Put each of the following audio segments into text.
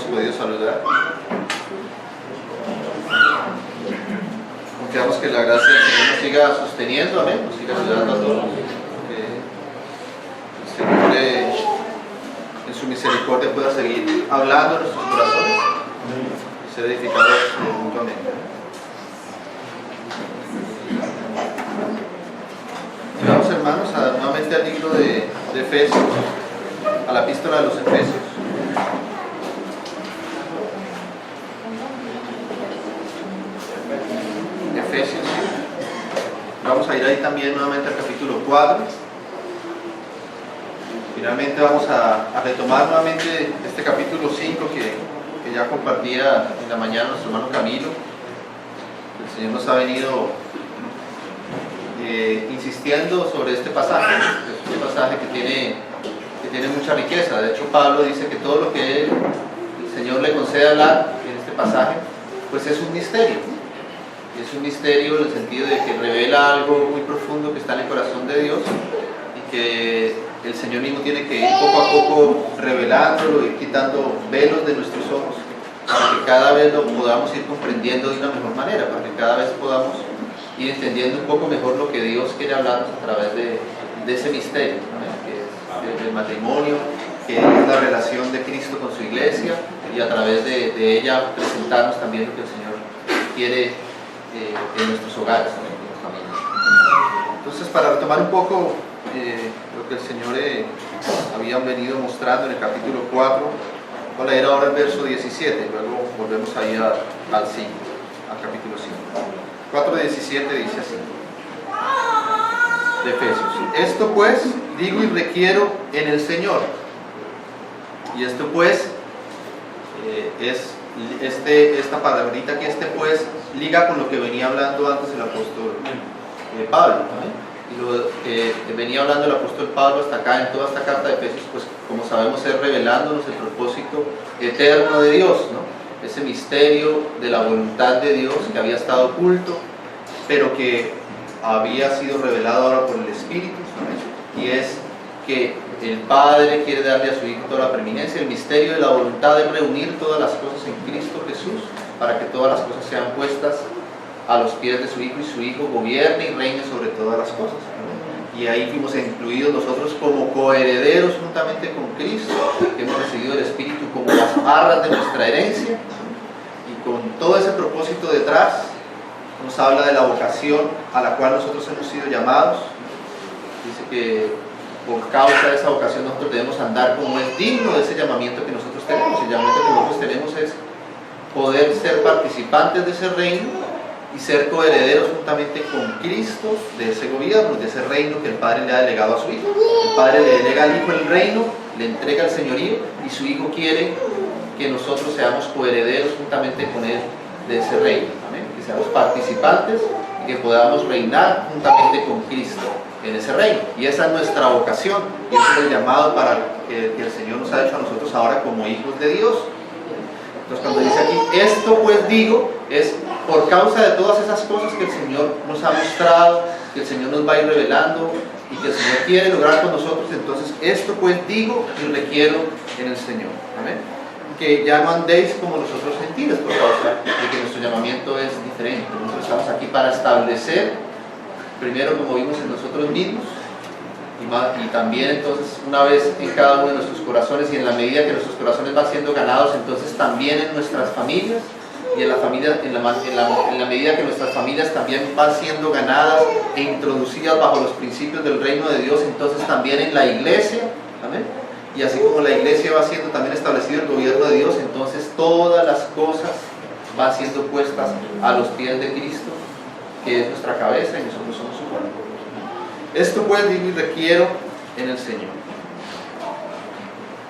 podido saludar. Confiamos que la gracia del Señor nos siga sosteniendo, amén, nos siga ayudando a todos. Que el Señor en su misericordia pueda seguir hablando en nuestros corazones y ser edificados mutuamente. Vamos, hermanos, nuevamente al libro de Efesios, a la epístola de los Efesios. Efesios. Vamos a ir ahí también nuevamente al capítulo 4. Finalmente vamos a retomar nuevamente este capítulo 5 que ya compartía en la mañana nuestro hermano Camilo. El Señor nos ha venido insistiendo sobre este pasaje que tiene mucha riqueza. De hecho, Pablo dice que todo lo que el Señor le concede hablar en este pasaje, pues es un misterio. Es un misterio en el sentido de que revela algo muy profundo que está en el corazón de Dios y que el Señor mismo tiene que ir poco a poco revelándolo, ir quitando velos de nuestros ojos, para que cada vez lo podamos ir comprendiendo de una mejor manera, para que cada vez podamos ir entendiendo un poco mejor lo que Dios quiere hablarnos a través de ese misterio, ¿no? Que es el matrimonio, que es la relación de Cristo con su iglesia, y a través de ella presentarnos también lo que el Señor quiere en nuestros hogares, en nuestras familias. Entonces, para retomar un poco lo que el Señor había venido mostrando en el capítulo 4, voy a leer ahora el verso 17 y luego volvemos ahí al 5, al capítulo 5. 4:17 dice así, de Efesios: esto pues digo y requiero en el Señor. Y esto pues es esta palabrita que pues liga con lo que venía hablando antes el apóstol Pablo, ¿no? Y lo que venía hablando el apóstol Pablo hasta acá en toda esta carta de Efesios, pues como sabemos, es revelándonos el propósito eterno de Dios, ¿no? Ese misterio de la voluntad de Dios que había estado oculto, pero que había sido revelado ahora por el Espíritu, ¿no? Y es que el Padre quiere darle a su Hijo toda la preeminencia. El misterio de la voluntad de reunir todas las cosas en Cristo Jesús, para que todas las cosas sean puestas a los pies de su Hijo, y su Hijo gobierne y reine sobre todas las cosas, ¿no? Y ahí fuimos incluidos nosotros como coherederos juntamente con Cristo, que hemos recibido el Espíritu como las arras de nuestra herencia, y con todo ese propósito detrás nos habla de la vocación a la cual nosotros hemos sido llamados. Dice que por causa de esa vocación nosotros debemos andar como es digno de ese llamamiento que nosotros tenemos. El llamamiento que nosotros tenemos es poder ser participantes de ese reino y ser coherederos juntamente con Cristo de ese gobierno, de ese reino que el Padre le ha delegado a su Hijo. El Padre le delega al Hijo el reino, le entrega el señorío, y su Hijo quiere que nosotros seamos coherederos juntamente con Él de ese reino, ¿amén? Que seamos participantes y que podamos reinar juntamente con Cristo en ese reino. Y esa es nuestra vocación, y ese es el llamado para que el Señor nos ha hecho a nosotros ahora como hijos de Dios. Entonces, cuando dice aquí, esto pues digo, es por causa de todas esas cosas que el Señor nos ha mostrado, que el Señor nos va a ir revelando y que el Señor quiere lograr con nosotros. Entonces, esto pues digo y requiero en el Señor, amén. Que ya no andéis como los otros gentiles, por causa de que nuestro llamamiento es diferente. Nosotros estamos aquí para establecer, primero, como vimos, en nosotros mismos, y también entonces una vez en cada uno de nuestros corazones, y en la medida que nuestros corazones van siendo ganados, entonces también en nuestras familias, y en la medida que nuestras familias también van siendo ganadas e introducidas bajo los principios del reino de Dios, entonces también en la iglesia, amén. Y así como la iglesia va siendo también establecido el gobierno de Dios, entonces todas las cosas van siendo puestas a los pies de Cristo, que es nuestra cabeza, y nosotros somos su cuerpo. Esto pues digo y requiero en el Señor,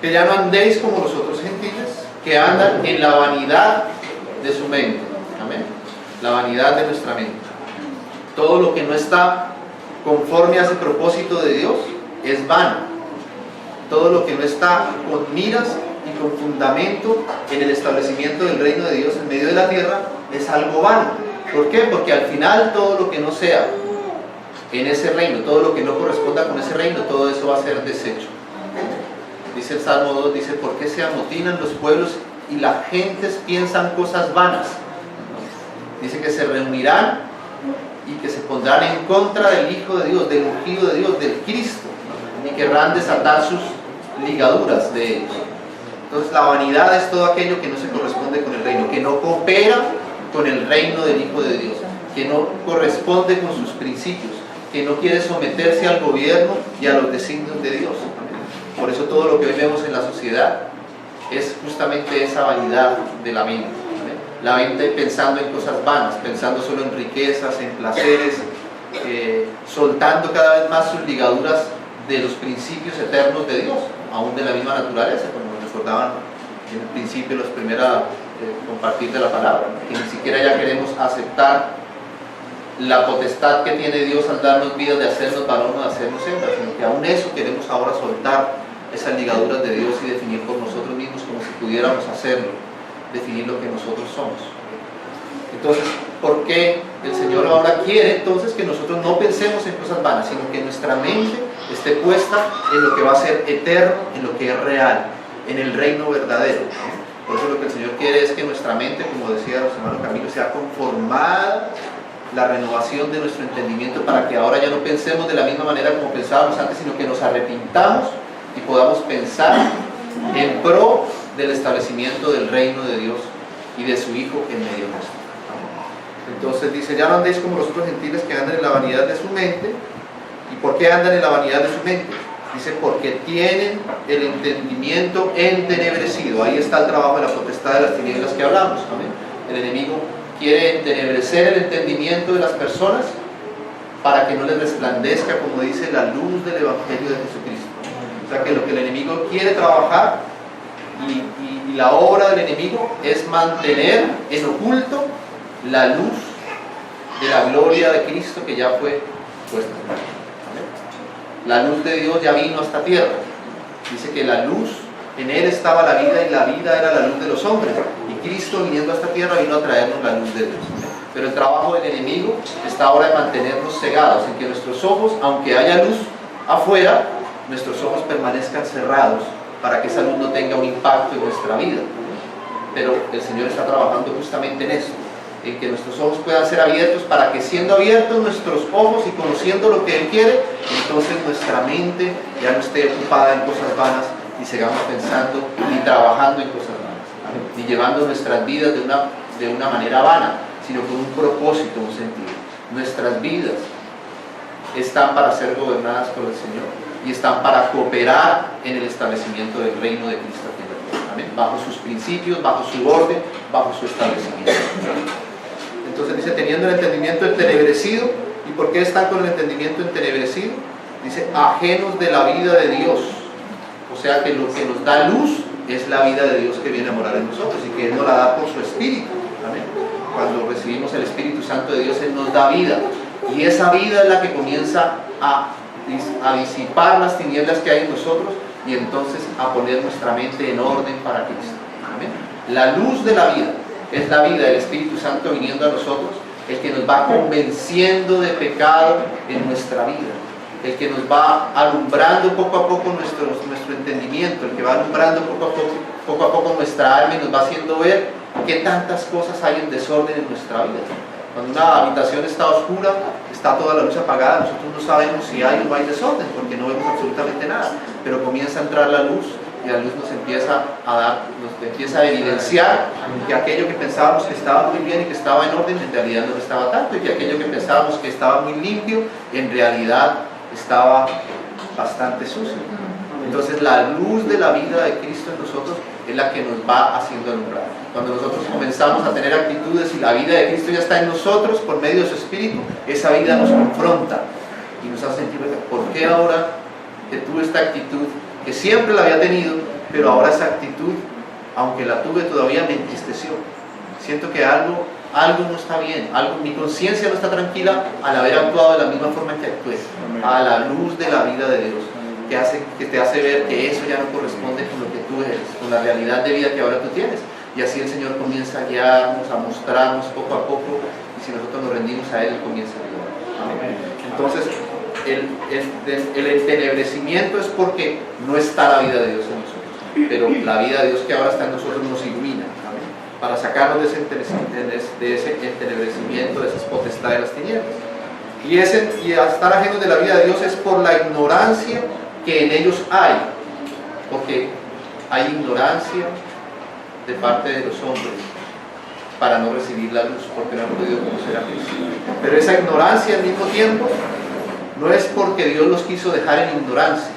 que ya no andéis como los otros gentiles, que andan en la vanidad de su mente, amén, la vanidad de nuestra mente. Todo lo que no está conforme a ese propósito de Dios es vano. Todo lo que no está con miras y con fundamento en el establecimiento del reino de Dios en medio de la tierra es algo vano. ¿Por qué? Porque al final todo lo que no sea en ese reino, todo lo que no corresponda con ese reino, todo eso va a ser deshecho. Dice el Salmo 2, dice: ¿por qué se amotinan los pueblos y las gentes piensan cosas vanas. Dice que se reunirán y que se pondrán en contra del Hijo de Dios, del ungido de Dios, del Cristo, y querrán desatar sus ligaduras de ellos. Entonces la vanidad es todo aquello que no se corresponde con el reino, que no coopera con el reino del Hijo de Dios, que no corresponde con sus principios, que no quiere someterse al gobierno y a los designios de Dios. Por eso todo lo que hoy vemos en la sociedad es justamente esa vanidad de la mente. La mente pensando en cosas vanas, pensando solo en riquezas, en placeres, soltando cada vez más sus ligaduras de los principios eternos de Dios, aún de la misma naturaleza, como nos recordaban en el principio, los primeros compartir de la palabra, que ni siquiera ya queremos aceptar la potestad que tiene Dios al darnos vida de hacernos varón o de hacernos hembra, sino que aún eso queremos ahora soltar esas ligaduras de Dios y definir por nosotros mismos como si pudiéramos hacerlo, definir lo que nosotros somos. Entonces, ¿por qué el Señor ahora quiere entonces que nosotros no pensemos en cosas vanas, sino que nuestra mente esté puesta en lo que va a ser eterno, en lo que es real, en el reino verdadero? Por eso lo que el Señor quiere es que nuestra mente, como decía los hermanos Camilo, sea conformada la renovación de nuestro entendimiento, para que ahora ya no pensemos de la misma manera como pensábamos antes, sino que nos arrepintamos y podamos pensar en pro del establecimiento del reino de Dios y de su Hijo en medio nuestro. Entonces dice, ya no andéis como los otros gentiles que andan en la vanidad de su mente. ¿Y por qué andan en la vanidad de su mente? Dice, porque tienen el entendimiento entenebrecido. Ahí está el trabajo de la potestad de las tinieblas que hablamos. ¿Amén? El enemigo quiere entenebrecer el entendimiento de las personas para que no les resplandezca, como dice, la luz del Evangelio de Jesucristo. O sea que lo que el enemigo quiere trabajar y la obra del enemigo es mantener en oculto la luz de la gloria de Cristo que ya fue puesta. La luz de Dios ya vino a esta tierra. Dice que la luz, en Él estaba la vida y la vida era la luz de los hombres. Y Cristo, viniendo a esta tierra, vino a traernos la luz de Dios. Pero el trabajo del enemigo está ahora en mantenernos cegados, en que nuestros ojos, aunque haya luz afuera, nuestros ojos permanezcan cerrados para que esa luz no tenga un impacto en nuestra vida. Pero el Señor está trabajando justamente en eso, en que nuestros ojos puedan ser abiertos, para que siendo abiertos nuestros ojos y conociendo lo que Él quiere, entonces nuestra mente ya no esté ocupada en cosas vanas y sigamos pensando y trabajando en cosas vanas, ni llevando nuestras vidas de una manera vana, sino con un propósito, un sentido. Nuestras vidas están para ser gobernadas por el Señor y están para cooperar en el establecimiento del reino de Cristo aquí en la tierra. Amén. Bajo sus principios, bajo su orden, bajo su establecimiento. Entonces dice, teniendo el entendimiento entenebrecido. ¿Y por qué están con el entendimiento entenebrecido? Dice, ajenos de la vida de Dios. O sea que lo que nos da luz es la vida de Dios que viene a morar en nosotros y que Él nos la da por su Espíritu. Amén. Cuando recibimos el Espíritu Santo de Dios, Él nos da vida. Y esa vida es la que comienza a disipar las tinieblas que hay en nosotros y entonces a poner nuestra mente en orden para Cristo. Amén. La luz de la vida es la vida del Espíritu Santo viniendo a nosotros, el que nos va convenciendo de pecado en nuestra vida, el que nos va alumbrando poco a poco nuestro entendimiento, el que va alumbrando poco a poco nuestra alma y nos va haciendo ver qué tantas cosas hay en desorden en nuestra vida. Cuando una habitación está oscura, está toda la luz apagada, nosotros no sabemos si hay o no hay desorden, porque no vemos absolutamente nada, pero comienza a entrar la luz y la luz nos empieza a evidenciar que aquello que pensábamos que estaba muy bien y que estaba en orden, en realidad no lo estaba tanto, y que aquello que pensábamos que estaba muy limpio, en realidad estaba bastante sucio. Entonces la luz de la vida de Cristo en nosotros es la que nos va haciendo alumbrar. Cuando nosotros comenzamos a tener actitudes y la vida de Cristo ya está en nosotros por medio de su Espíritu, esa vida nos confronta y nos hace sentir, ¿por qué ahora que tuve esta actitud que siempre la había tenido, pero ahora esa actitud, aunque la tuve, todavía me entristeció? Siento que algo no está bien, mi conciencia no está tranquila al haber actuado de la misma forma que actué, a la luz de la vida de Dios, que te hace ver que eso ya no corresponde con lo que tú eres, con la realidad de vida que ahora tú tienes. Y así el Señor comienza a guiarnos, a mostrarnos poco a poco, y si nosotros nos rendimos a Él, comienza a guiarnos. Entonces, el entenebrecimiento es porque no está la vida de Dios en nosotros, pero la vida de Dios que ahora está en nosotros nos ilumina, para sacarnos de ese entenebrecimiento, de esas potestades de las tinieblas. Y estar ajenos de la vida de Dios es por la ignorancia que en ellos hay, porque hay ignorancia de parte de los hombres para no recibir la luz, porque no han podido conocer a Cristo. Pero esa ignorancia al mismo tiempo no es porque Dios los quiso dejar en ignorancia,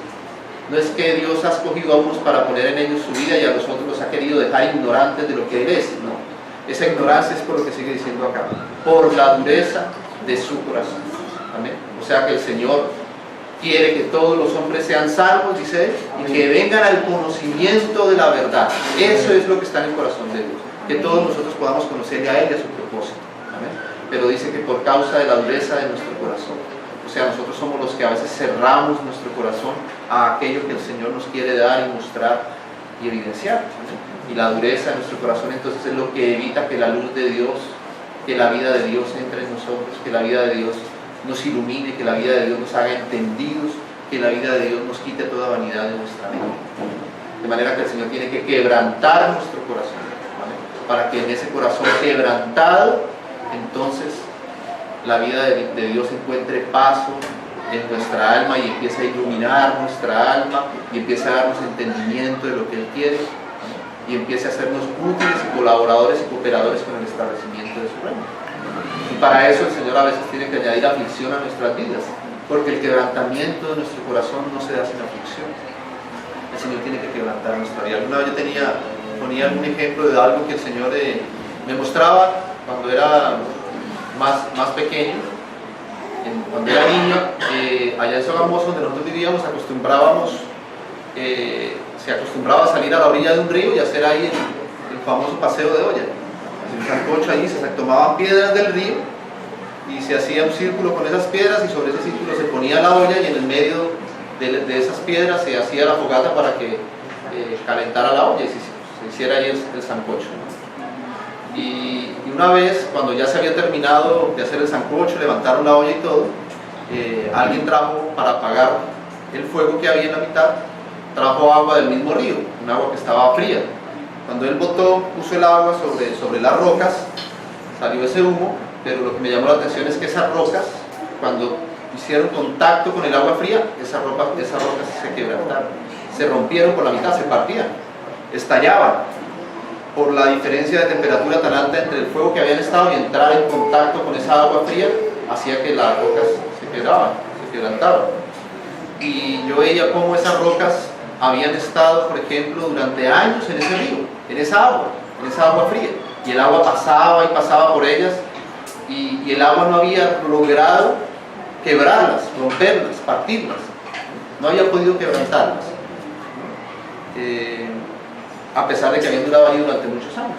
no es que Dios ha escogido a unos para poner en ellos su vida y a los otros los ha querido dejar ignorantes de lo que Él es, no. Esa ignorancia es por lo que sigue diciendo acá, por la dureza de su corazón. Amén. O sea que el Señor quiere que todos los hombres sean salvos, dice Él, y que vengan al conocimiento de la verdad. Eso es lo que está en el corazón de Dios, que todos nosotros podamos conocerle a Él y a su propósito. Amén. Pero dice que por causa de la dureza de nuestro corazón, o sea, nosotros somos los que a veces cerramos nuestro corazón a aquello que el Señor nos quiere dar y mostrar y evidenciar. ¿Amén? Y la dureza de nuestro corazón entonces es lo que evita que la luz de Dios, que la vida de Dios entre en nosotros, que la vida de Dios nos ilumine, que la vida de Dios nos haga entendidos, que la vida de Dios nos quite toda vanidad de nuestra mente. De manera que el Señor tiene que quebrantar nuestro corazón, ¿vale? Para que en ese corazón quebrantado, entonces la vida de Dios encuentre paso en nuestra alma y empiece a iluminar nuestra alma y empiece a darnos entendimiento de lo que Él quiere, ¿vale? Y empiece a hacernos útiles y colaboradores y cooperadores con el establecimiento de su reino. Y para eso el Señor a veces tiene que añadir aflicción a nuestras vidas, porque el quebrantamiento de nuestro corazón no se da sin aflicción. El Señor tiene que quebrantar nuestra vida. Alguna vez yo ponía un ejemplo de algo que el Señor me mostraba cuando era más pequeño, cuando era niño, allá en Sogamoso, donde nosotros vivíamos, se acostumbraba a salir a la orilla de un río y hacer ahí el famoso paseo de olla. El sancocho allí, se tomaban piedras del río y se hacía un círculo con esas piedras y sobre ese círculo se ponía la olla y en el medio de esas piedras se hacía la fogata para que calentara la olla y se hiciera ahí el sancocho. Y una vez, cuando ya se había terminado de hacer el sancocho, levantaron la olla y todo, alguien trajo, para apagar el fuego que había en la mitad, trajo agua del mismo río, un agua que estaba fría. Cuando él puso el agua sobre las rocas, salió ese humo, pero lo que me llamó la atención es que esas rocas, cuando hicieron contacto con el agua fría, esas rocas se quebrantaron, se rompieron por la mitad, se partían, estallaban, por la diferencia de temperatura tan alta entre el fuego que habían estado y entrar en contacto con esa agua fría, hacía que las rocas se quebrantaban. Y yo veía cómo esas rocas habían estado, por ejemplo, durante años en ese río, en esa agua fría, y el agua pasaba y pasaba por ellas, y el agua no había logrado quebrarlas, romperlas, partirlas, no había podido quebrantarlas, a pesar de que habían durado ahí durante muchos años.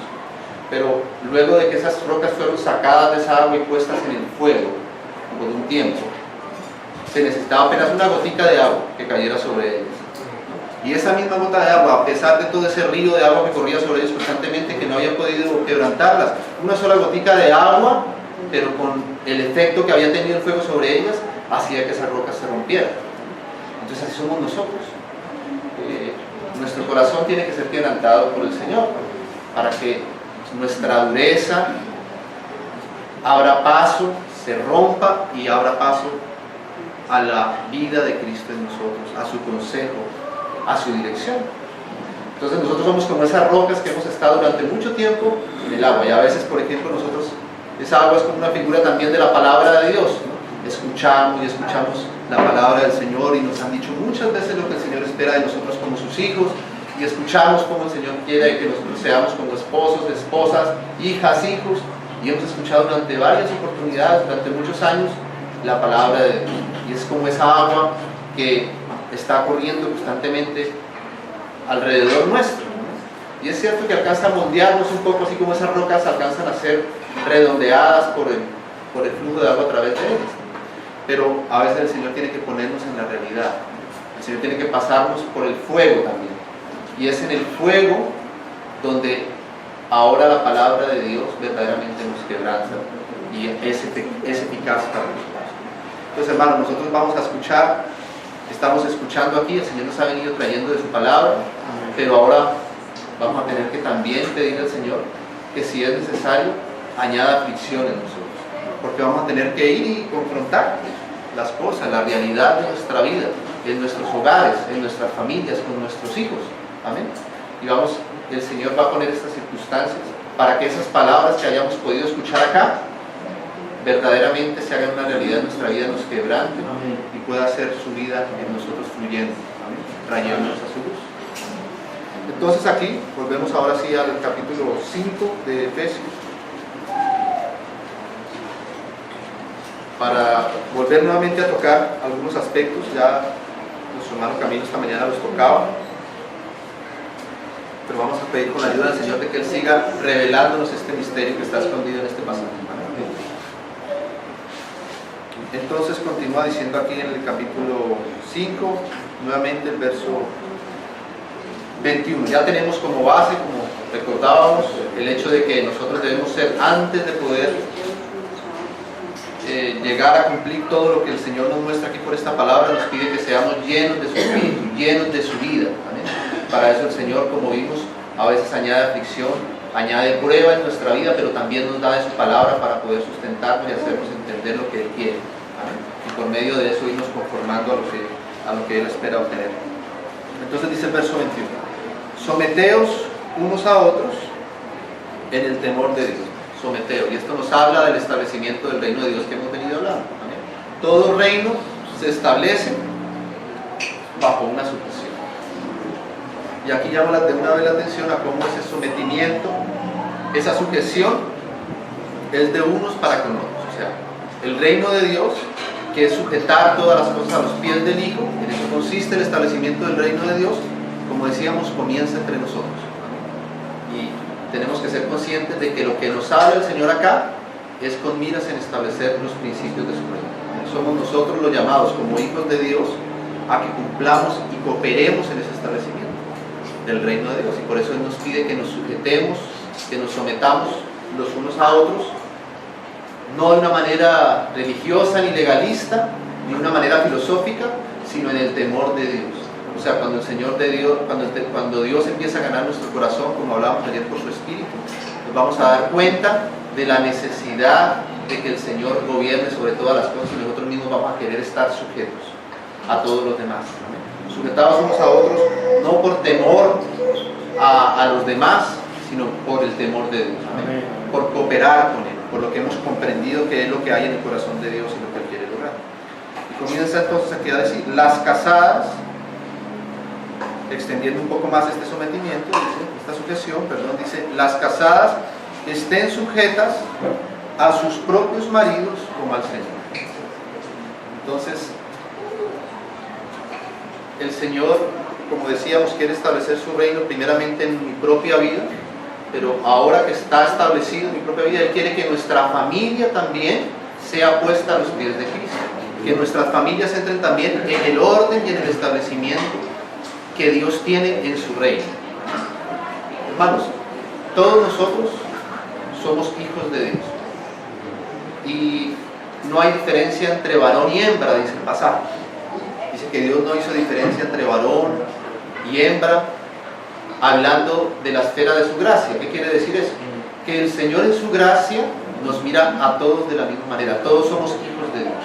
Pero luego de que esas rocas fueron sacadas de esa agua y puestas en el fuego por un tiempo, se necesitaba apenas una gotica de agua que cayera sobre ellas. Y esa misma gota de agua, a pesar de todo ese río de agua que corría sobre ellos constantemente, que no había podido quebrantarlas, una sola gotica de agua, pero con el efecto que había tenido el fuego sobre ellas, hacía que esas rocas se rompieran. Entonces así somos nosotros. Nuestro corazón tiene que ser quebrantado por el Señor, para que nuestra dureza abra paso, se rompa y abra paso a la vida de Cristo en nosotros, a su consejo, a su dirección. Entonces nosotros somos como esas rocas que hemos estado durante mucho tiempo en el agua, y a veces, por ejemplo, esa agua es como una figura también de la palabra de Dios, ¿no? Escuchamos y escuchamos la palabra del Señor y nos han dicho muchas veces lo que el Señor espera de nosotros como sus hijos, y escuchamos cómo el Señor quiere que nosotros seamos como esposos, esposas, hijas, hijos, y hemos escuchado durante varias oportunidades, durante muchos años, la palabra de Dios, y es como esa agua que está corriendo constantemente alrededor nuestro, y es cierto que alcanza a moldearnos un poco, así como esas rocas alcanzan a ser redondeadas por el flujo de agua a través de ellas, pero a veces el Señor tiene que ponernos en la realidad, el Señor tiene que pasarnos por el fuego también, y es en el fuego donde ahora la palabra de Dios verdaderamente nos quebranta y es eficaz para nosotros. Entonces, hermanos, nosotros vamos a escuchar, estamos escuchando aquí, el Señor nos ha venido trayendo de su palabra, pero ahora vamos a tener que también pedir al Señor que si es necesario, añada aflicción en nosotros, porque vamos a tener que ir y confrontar las cosas, la realidad de nuestra vida, en nuestros hogares, en nuestras familias, con nuestros hijos. Amén. Y vamos, el Señor va a poner estas circunstancias para que esas palabras que hayamos podido escuchar acá verdaderamente se hagan una realidad en nuestra vida, nos quebrante y pueda hacer su vida en nosotros fluyendo, trayéndonos a su luz. Entonces aquí volvemos ahora sí al capítulo 5 de Efesios, para volver nuevamente a tocar algunos aspectos. Ya nuestro hermano Camilo esta mañana los tocaba, pero vamos a pedir con la ayuda del Señor de que Él siga revelándonos este misterio que está escondido en este pasaje. Entonces continúa diciendo aquí en el capítulo 5, nuevamente el verso 21. Ya tenemos como base, como recordábamos, el hecho de que nosotros debemos ser, antes de poder llegar a cumplir todo lo que el Señor nos muestra aquí por esta palabra, nos pide que seamos llenos de su espíritu, llenos de su vida. ¿Amén? Para eso el Señor, como vimos, a veces añade aflicción, añade prueba en nuestra vida, pero también nos da de su palabra para poder sustentarnos y hacernos entender lo que Él quiere. ¿Amén? Y por medio de eso irnos conformando a lo que Él espera obtener. Entonces dice el verso 21: someteos unos a otros en el temor de Dios. Someteos. Y esto nos habla del establecimiento del reino de Dios que hemos venido hablando. ¿Amén? Todo reino se establece bajo una sujeción. Y aquí llamo de una vez la atención a cómo ese sometimiento, esa sujeción, es de unos para con otros. O sea, el reino de Dios, que es sujetar todas las cosas a los pies del Hijo, en eso consiste el establecimiento del reino de Dios, como decíamos, comienza entre nosotros. Y tenemos que ser conscientes de que lo que nos habla el Señor acá es con miras en establecer los principios de su reino. Somos nosotros los llamados como hijos de Dios a que cumplamos y cooperemos en ese establecimiento del reino de Dios, y por eso Él nos pide que nos sujetemos, que nos sometamos los unos a otros, no de una manera religiosa ni legalista, ni de una manera filosófica, sino en el temor de Dios. O sea, cuando el Señor de Dios, cuando Dios empieza a ganar nuestro corazón, como hablábamos ayer por su Espíritu, nos vamos a dar cuenta de la necesidad de que el Señor gobierne sobre todas las cosas, y nosotros mismos vamos a querer estar sujetos a todos los demás. ¿Amén? Sujetados unos a otros, no por temor a los demás, sino por el temor de Dios. ¿Amén? Por cooperar con Él, por lo que hemos comprendido que es lo que hay en el corazón de Dios y lo que Él quiere lograr. Y comienza entonces aquí a decir: las casadas, extendiendo un poco más este sometimiento, dice, esta sujeción, dice: las casadas estén sujetas a sus propios maridos como al Señor. Entonces, el Señor, como decíamos, quiere establecer su reino primeramente en mi propia vida, pero ahora que está establecido en mi propia vida, Él quiere que nuestra familia también sea puesta a los pies de Cristo, que nuestras familias entren también en el orden y en el establecimiento que Dios tiene en su reino. Hermanos, todos nosotros somos hijos de Dios, y no hay diferencia entre varón y hembra, dice el pasaje. Dice que Dios no hizo diferencia entre varón y hembra, hablando de la esfera de su gracia. ¿Qué quiere decir eso? Que el Señor en su gracia nos mira a todos de la misma manera. Todos somos hijos de Dios.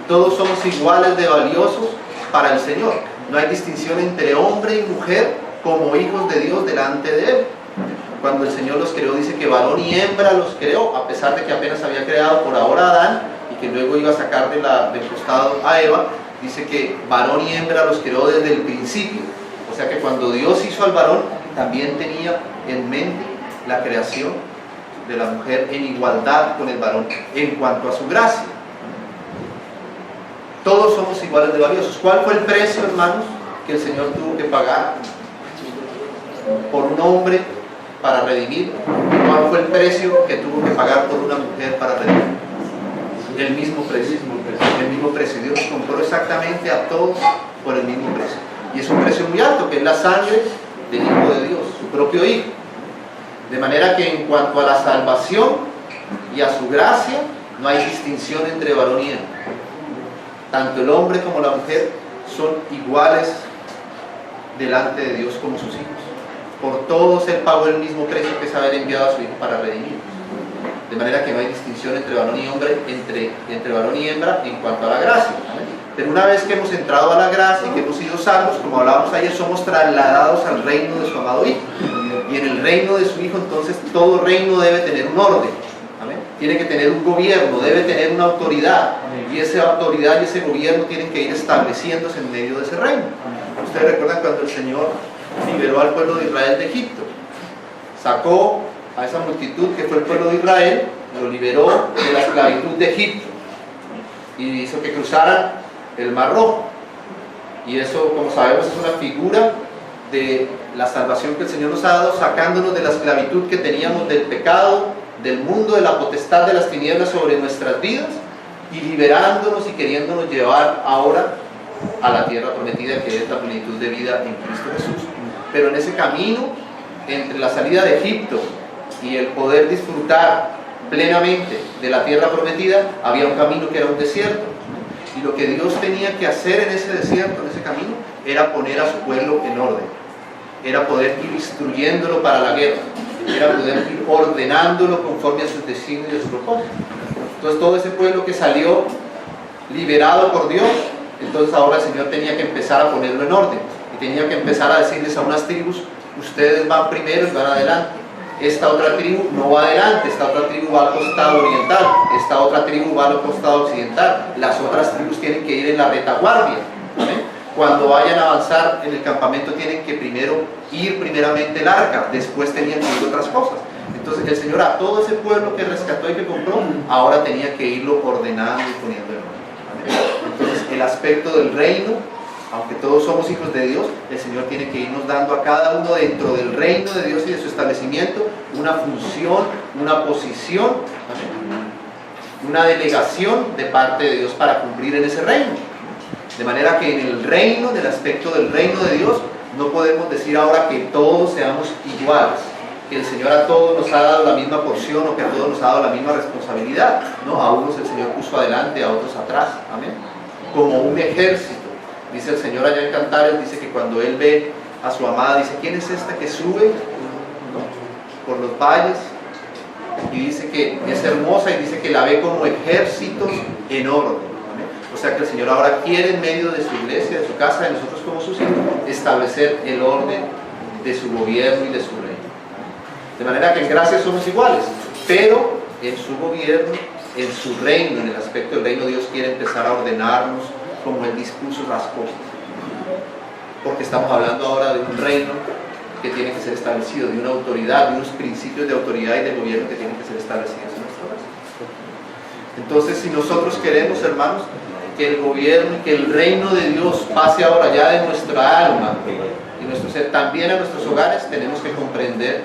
Todos somos iguales de valiosos para el Señor. No hay distinción entre hombre y mujer como hijos de Dios delante de Él. Cuando el Señor los creó, dice que varón y hembra los creó, a pesar de que apenas había creado por ahora a Adán y que luego iba a sacar del costado a Eva. Dice que varón y hembra los creó desde el principio. O sea que cuando Dios hizo al varón, también tenía en mente la creación de la mujer en igualdad con el varón en cuanto a su gracia. Todos somos iguales de valiosos. ¿Cuál fue el precio, hermanos, que el Señor tuvo que pagar por un hombre para redimir? ¿Cuál fue el precio que tuvo que pagar por una mujer para redimir? El mismo precio. El mismo precio. Dios nos compró exactamente a todos por el mismo precio. Y es un precio muy alto, que es la sangre del Hijo de Dios, su propio Hijo. De manera que en cuanto a la salvación y a su gracia, no hay distinción entre varón y hembra. Tanto el hombre como la mujer son iguales delante de Dios como sus hijos. por todos Él pagó el mismo precio, que es haber enviado a su Hijo para redimirnos. De manera que no hay distinción entre varón y hombre, entre varón y hembra en cuanto a la gracia. ¿Vale? Pero una vez que hemos entrado a la gracia y que hemos sido salvos, como hablábamos ayer, somos trasladados al reino de su amado Hijo. Y en el reino de su Hijo, entonces, todo reino debe tener un orden. ¿Vale? Tiene que tener un gobierno, debe tener una autoridad. Y esa autoridad y ese gobierno tienen que ir estableciéndose en medio de ese reino. Ustedes recuerdan cuando el Señor liberó al pueblo de Israel de Egipto. Sacó a esa multitud que fue el pueblo de Israel, lo liberó de la esclavitud de Egipto y hizo que cruzaran el Mar Rojo. Y eso, como sabemos, es una figura de la salvación que el Señor nos ha dado, sacándonos de la esclavitud que teníamos del pecado, del mundo, de la potestad de las tinieblas sobre nuestras vidas, y liberándonos y queriéndonos llevar ahora a la tierra prometida, que es la plenitud de vida en Cristo Jesús. Pero en ese camino, entre la salida de Egipto y el poder disfrutar plenamente de la tierra prometida, había un camino que era un desierto. Y lo que Dios tenía que hacer en ese desierto, en ese camino, era poner a su pueblo en orden. Era poder ir instruyéndolo para la guerra. Era poder ir ordenándolo conforme a sus designios y a sus propósitos. Entonces todo ese pueblo que salió liberado por Dios, entonces ahora el Señor tenía que empezar a ponerlo en orden. Y tenía que empezar a decirles a unas tribus: ustedes van primero y van adelante. Esta otra tribu no va adelante, esta otra tribu va al costado oriental, esta otra tribu va al costado occidental, las otras tribus tienen que ir en la retaguardia. Cuando vayan a avanzar en el campamento tienen que primero ir primeramente el arca, después tenían que ir otras cosas. Entonces el Señor a todo ese pueblo que rescató y que compró, ahora tenía que irlo ordenando y poniendo en orden. Entonces el aspecto del reino, aunque todos somos hijos de Dios, el Señor tiene que irnos dando a cada uno dentro del reino de Dios y de su establecimiento una función, una posición, una delegación de parte de Dios para cumplir en ese reino. De manera que en el reino, en el aspecto del reino de Dios, no podemos decir ahora que todos seamos iguales, que el Señor a todos nos ha dado la misma porción o que a todos nos ha dado la misma responsabilidad. No, a unos el Señor puso adelante, a otros atrás. Amén. Como un ejército. Dice el Señor allá en Cantares, dice que cuando Él ve a su amada, dice: ¿quién es esta que sube por los valles? Y dice que es hermosa y dice que la ve como ejércitos en orden. O sea que el Señor ahora quiere, en medio de su iglesia, de su casa, de nosotros como sus hijos, establecer el orden de su gobierno y de su reino. De manera que en gracia somos iguales, pero en su gobierno, en su reino, en el aspecto del reino, Dios quiere empezar a ordenarnos como Él dispuso las cosas. Porque estamos hablando ahora de un reino que tiene que ser establecido, de una autoridad, de unos principios de autoridad y de gobierno que tienen que ser establecidos en nuestra raza. Entonces, si nosotros queremos, hermanos, que el gobierno y que el reino de Dios pase ahora ya de nuestra alma y nuestro ser también a nuestros hogares, tenemos que comprender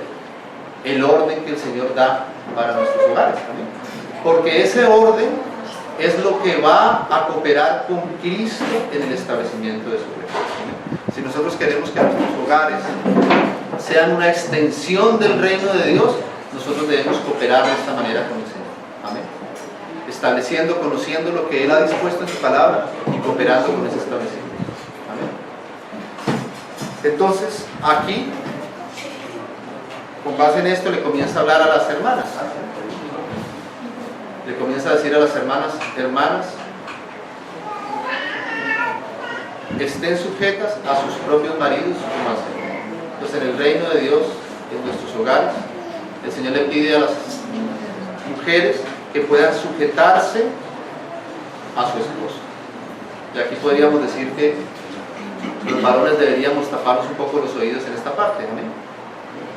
el orden que el Señor da para nuestros hogares también. Porque ese orden es lo que va a cooperar con Cristo en el establecimiento de su reino. Si nosotros queremos que nuestros hogares sean una extensión del reino de Dios, nosotros debemos cooperar de esta manera con el Señor. Amén. Estableciendo, conociendo lo que Él ha dispuesto en su palabra y cooperando con ese establecimiento. Amén. Entonces, aquí, con base en esto, le comienza a hablar a las hermanas. Le comienza a decir a las hermanas: hermanas, estén sujetas a sus propios maridos como al Señor. Entonces, en el reino de Dios, en nuestros hogares, el Señor le pide a las mujeres que puedan sujetarse a su esposo. Y aquí podríamos decir que los varones deberíamos taparnos un poco los oídos en esta parte, ¿amén?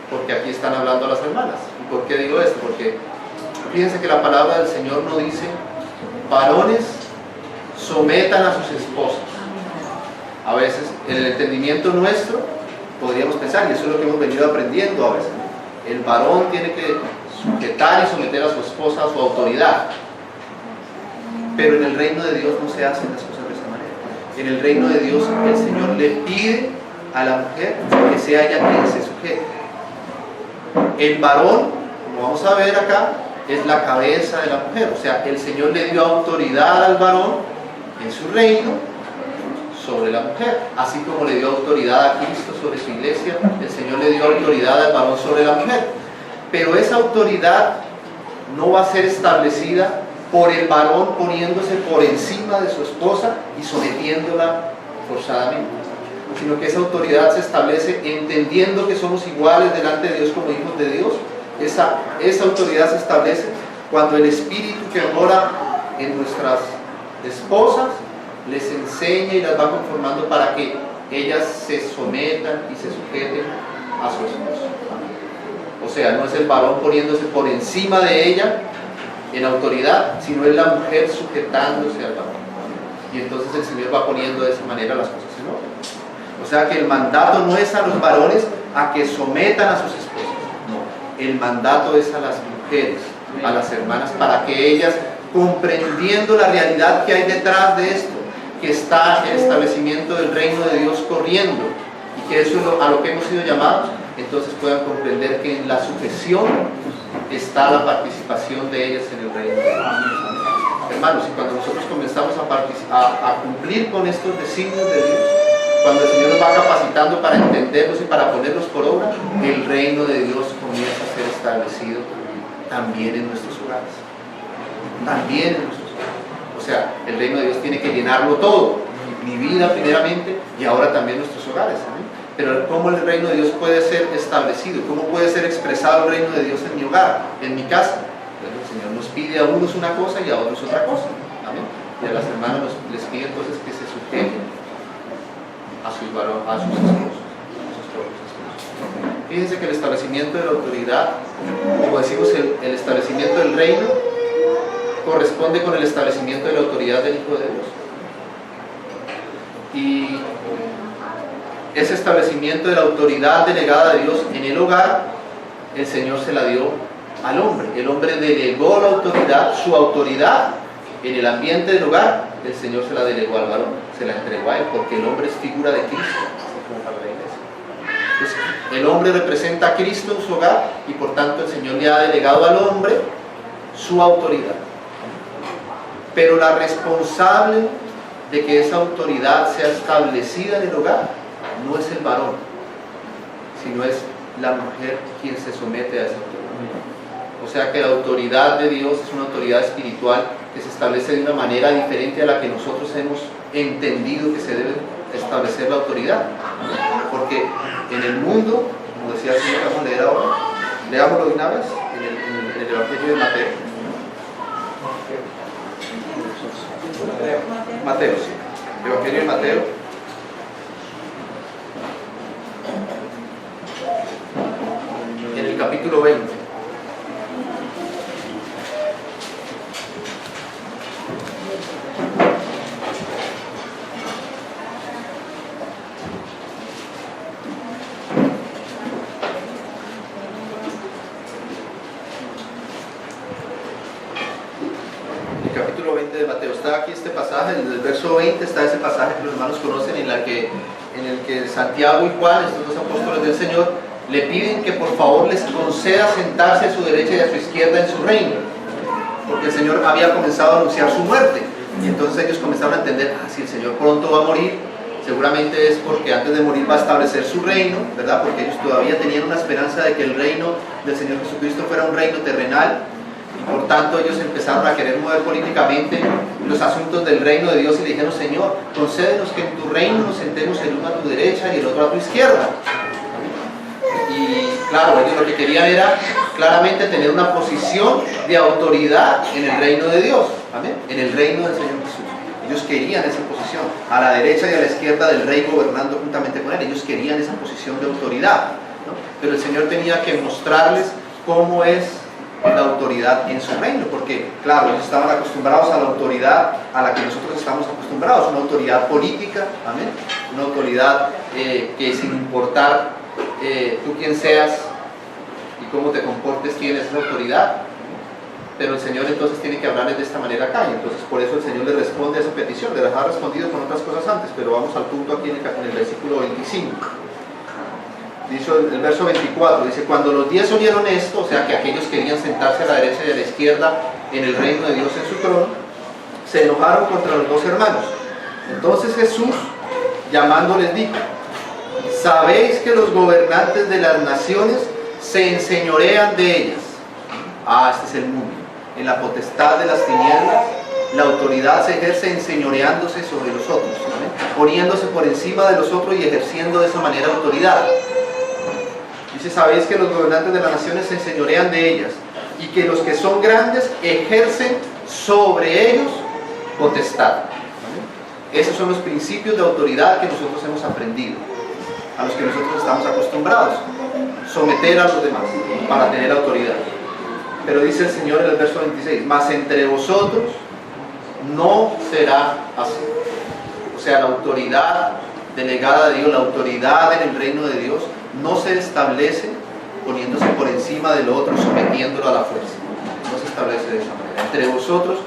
Porque aquí están hablando a las hermanas. ¿Y por qué digo esto? Porque fíjense que la palabra del Señor no dice: varones, sometan a sus esposas. A veces, en el entendimiento nuestro, podríamos pensar, y eso es lo que hemos venido aprendiendo a veces, el varón tiene que sujetar y someter a su esposa a su autoridad. Pero en el reino de Dios no se hacen las cosas de esa manera. En el reino de Dios el Señor le pide a la mujer que sea ella quien se sujete. El varón, como vamos a ver acá, es la cabeza de la mujer. O sea, el Señor le dio autoridad al varón en su reino sobre la mujer. Así como le dio autoridad a Cristo sobre su iglesia, el Señor le dio autoridad al varón sobre la mujer. Pero esa autoridad no va a ser establecida por el varón poniéndose por encima de su esposa y sometiéndola forzadamente, sino que esa autoridad se establece entendiendo que somos iguales delante de Dios como hijos de Dios. Esa autoridad se establece cuando el Espíritu que mora en nuestras esposas les enseña y las va conformando para que ellas se sometan y se sujeten a su esposo. O sea, no es el varón poniéndose por encima de ella en autoridad, sino es la mujer sujetándose al varón. Y entonces el Señor va poniendo de esa manera las cosas en orden. O sea que el mandato no es a los varones a que sometan a sus esposas, no, el mandato es a las mujeres, a las hermanas, para que ellas, comprendiendo la realidad que hay detrás de esto, que está el establecimiento del reino de Dios corriendo, y que eso es a lo que hemos sido llamados, entonces puedan comprender que en la sujeción está la participación de ellas en el reino de Dios. Hermanos, y cuando nosotros comenzamos a cumplir con estos designios de Dios, cuando el Señor nos va capacitando para entenderlos y para ponerlos por obra, el reino de Dios comienza a ser establecido también en nuestros hogares. También en nuestros hogares. O sea, el reino de Dios tiene que llenarlo todo. Mi vida primeramente y ahora también nuestros hogares. ¿Amén? Pero ¿cómo el reino de Dios puede ser establecido? ¿Cómo puede ser expresado el reino de Dios en mi hogar, en mi casa? Bueno, el Señor nos pide a unos una cosa y a otros otra cosa. ¿Amén? Y a las hermanas les pide entonces que se sujeten a sus esposos, a sus propios esposos. Fíjense que el establecimiento de la autoridad, como decimos, el establecimiento del reino corresponde con el establecimiento de la autoridad del Hijo de Dios. Y ese establecimiento de la autoridad delegada de Dios en el hogar, el Señor se la dio al hombre. El hombre delegó la autoridad, su autoridad en el ambiente del hogar, el Señor se la delegó al varón, se la entregó a él, porque el hombre es figura de Cristo, así como para la iglesia. Entonces, el hombre representa a Cristo en su hogar y por tanto el Señor le ha delegado al hombre su autoridad. Pero la responsable de que esa autoridad sea establecida en el hogar no es el varón, sino es la mujer quien se somete a esa autoridad. O sea que la autoridad de Dios es una autoridad espiritual que se establece de una manera diferente a la que nosotros hemos entendido que se debe establecer la autoridad. Porque en el mundo, como decía el Señor, que vamos a leer ahora, leámoslo de una vez en el Evangelio de Mateo. Mateo, sí. Evangelio de Mateo. En el capítulo 20. De Mateo está aquí este pasaje, en el verso 20 está ese pasaje que los hermanos conocen, en el que Santiago y Juan, estos dos apóstoles del Señor, le piden que por favor les conceda sentarse a su derecha y a su izquierda en su reino, porque el Señor había comenzado a anunciar su muerte, y entonces ellos comenzaron a entender, si el Señor pronto va a morir, seguramente es porque antes de morir va a establecer su reino, ¿verdad? Porque ellos todavía tenían una esperanza de que el reino del Señor Jesucristo fuera un reino terrenal. Por tanto, ellos empezaron a querer mover políticamente los asuntos del reino de Dios y le dijeron: Señor, concédenos que en tu reino nos sentemos el uno a tu derecha y el otro a tu izquierda. Y claro, ellos lo que querían era claramente tener una posición de autoridad en el reino de Dios, ¿amén? En el reino del Señor Jesús. Ellos querían esa posición, a la derecha y a la izquierda del rey gobernando juntamente con él. Ellos querían esa posición de autoridad, ¿no? Pero el Señor tenía que mostrarles cómo es la autoridad en su reino, porque claro, ellos estaban acostumbrados a la autoridad a la que nosotros estamos acostumbrados, una autoridad política, amén, una autoridad que sin importar tú quién seas y cómo te comportes, tienes esa autoridad. Pero el Señor entonces tiene que hablarles de esta manera acá, y entonces por eso el Señor le responde a esa petición. Les ha respondido con otras cosas antes, pero vamos al punto aquí en el versículo 25. Dice el verso 24, dice: cuando los 10 oyeron esto, o sea que aquellos querían sentarse a la derecha y a la izquierda en el reino de Dios en su trono, se enojaron contra los dos hermanos. Entonces Jesús, llamándoles dijo: sabéis que los gobernantes de las naciones se enseñorean de ellas. Este es el mundo. En la potestad de las tinieblas, la autoridad se ejerce enseñoreándose sobre los otros, ¿vale? Poniéndose por encima de los otros y ejerciendo de esa manera autoridad. Dice: sabéis que los gobernantes de las naciones se enseñorean de ellas, y que los que son grandes ejercen sobre ellos potestad. ¿Vale? Esos son los principios de autoridad que nosotros hemos aprendido, a los que nosotros estamos acostumbrados: someter a los demás para tener autoridad. Pero dice el Señor en el verso 26: mas entre vosotros no será así. O sea, la autoridad delegada de Dios, la autoridad en el reino de Dios, no se establece poniéndose por encima del otro, sometiéndolo a la fuerza. No se establece de esa manera. Entre vosotros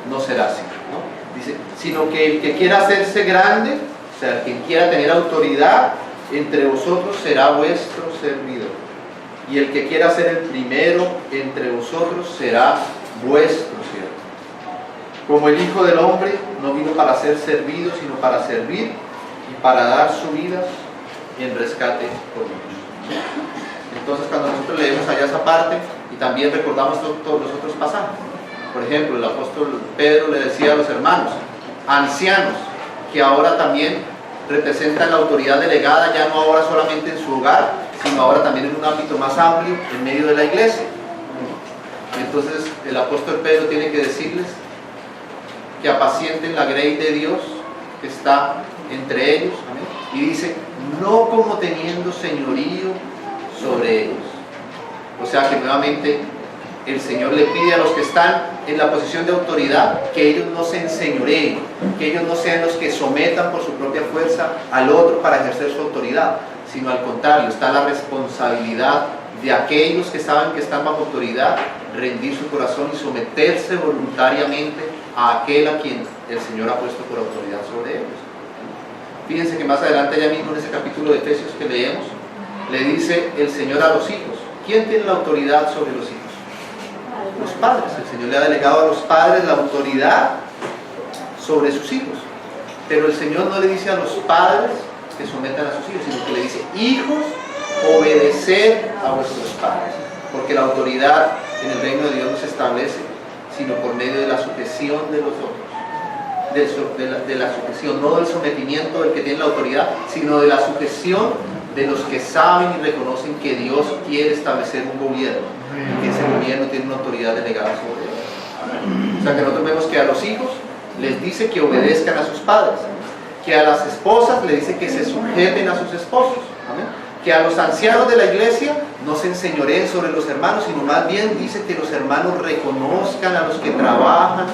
no será así, ¿no? Dice, sino que el que quiera hacerse grande, o sea, el que quiera tener autoridad entre vosotros, será vuestro servidor. Y el que quiera ser el primero entre vosotros será vuestro siervo. Como el Hijo del Hombre no vino para ser servido, sino para servir y para dar su vida en rescate por muchos. Entonces, cuando nosotros leemos allá esa parte y también recordamos todos los otros pasajes, por ejemplo, el apóstol Pedro le decía a los hermanos, ancianos, que ahora también representan la autoridad delegada, ya no ahora solamente en su hogar, sino ahora también en un ámbito más amplio, en medio de la iglesia. Entonces, el apóstol Pedro tiene que decirles que apacienten la grey de Dios que está entre ellos, ¿amén? Y dice, no como teniendo señorío sobre ellos. O sea que nuevamente el Señor le pide a los que están en la posición de autoridad que ellos no se enseñoreen, que ellos no sean los que sometan por su propia fuerza al otro para ejercer su autoridad, sino al contrario, está la responsabilidad de aquellos que saben que están bajo autoridad, rendir su corazón y someterse voluntariamente a aquel a quien el Señor ha puesto por autoridad sobre ellos. Fíjense que más adelante, ya mismo en ese capítulo de Efesios que leemos, le dice el Señor a los hijos. ¿Quién tiene la autoridad sobre los hijos? Los padres. El Señor le ha delegado a los padres la autoridad sobre sus hijos. Pero el Señor no le dice a los padres que sometan a sus hijos, sino que le dice, hijos, obedecer a vuestros padres. Porque la autoridad en el reino de Dios no se establece sino por medio de la sujeción de los otros. De la sujeción, no del sometimiento del que tiene la autoridad, sino de la sujeción de los que saben y reconocen que Dios quiere establecer un gobierno, y que ese gobierno tiene una autoridad delegada sobre él. O sea que nosotros vemos que a los hijos les dice que obedezcan a sus padres, que a las esposas les dice que se sujeten a sus esposos, ¿amén? Que a los ancianos de la iglesia no se enseñoreen sobre los hermanos, sino más bien dice que los hermanos reconozcan a los que trabajan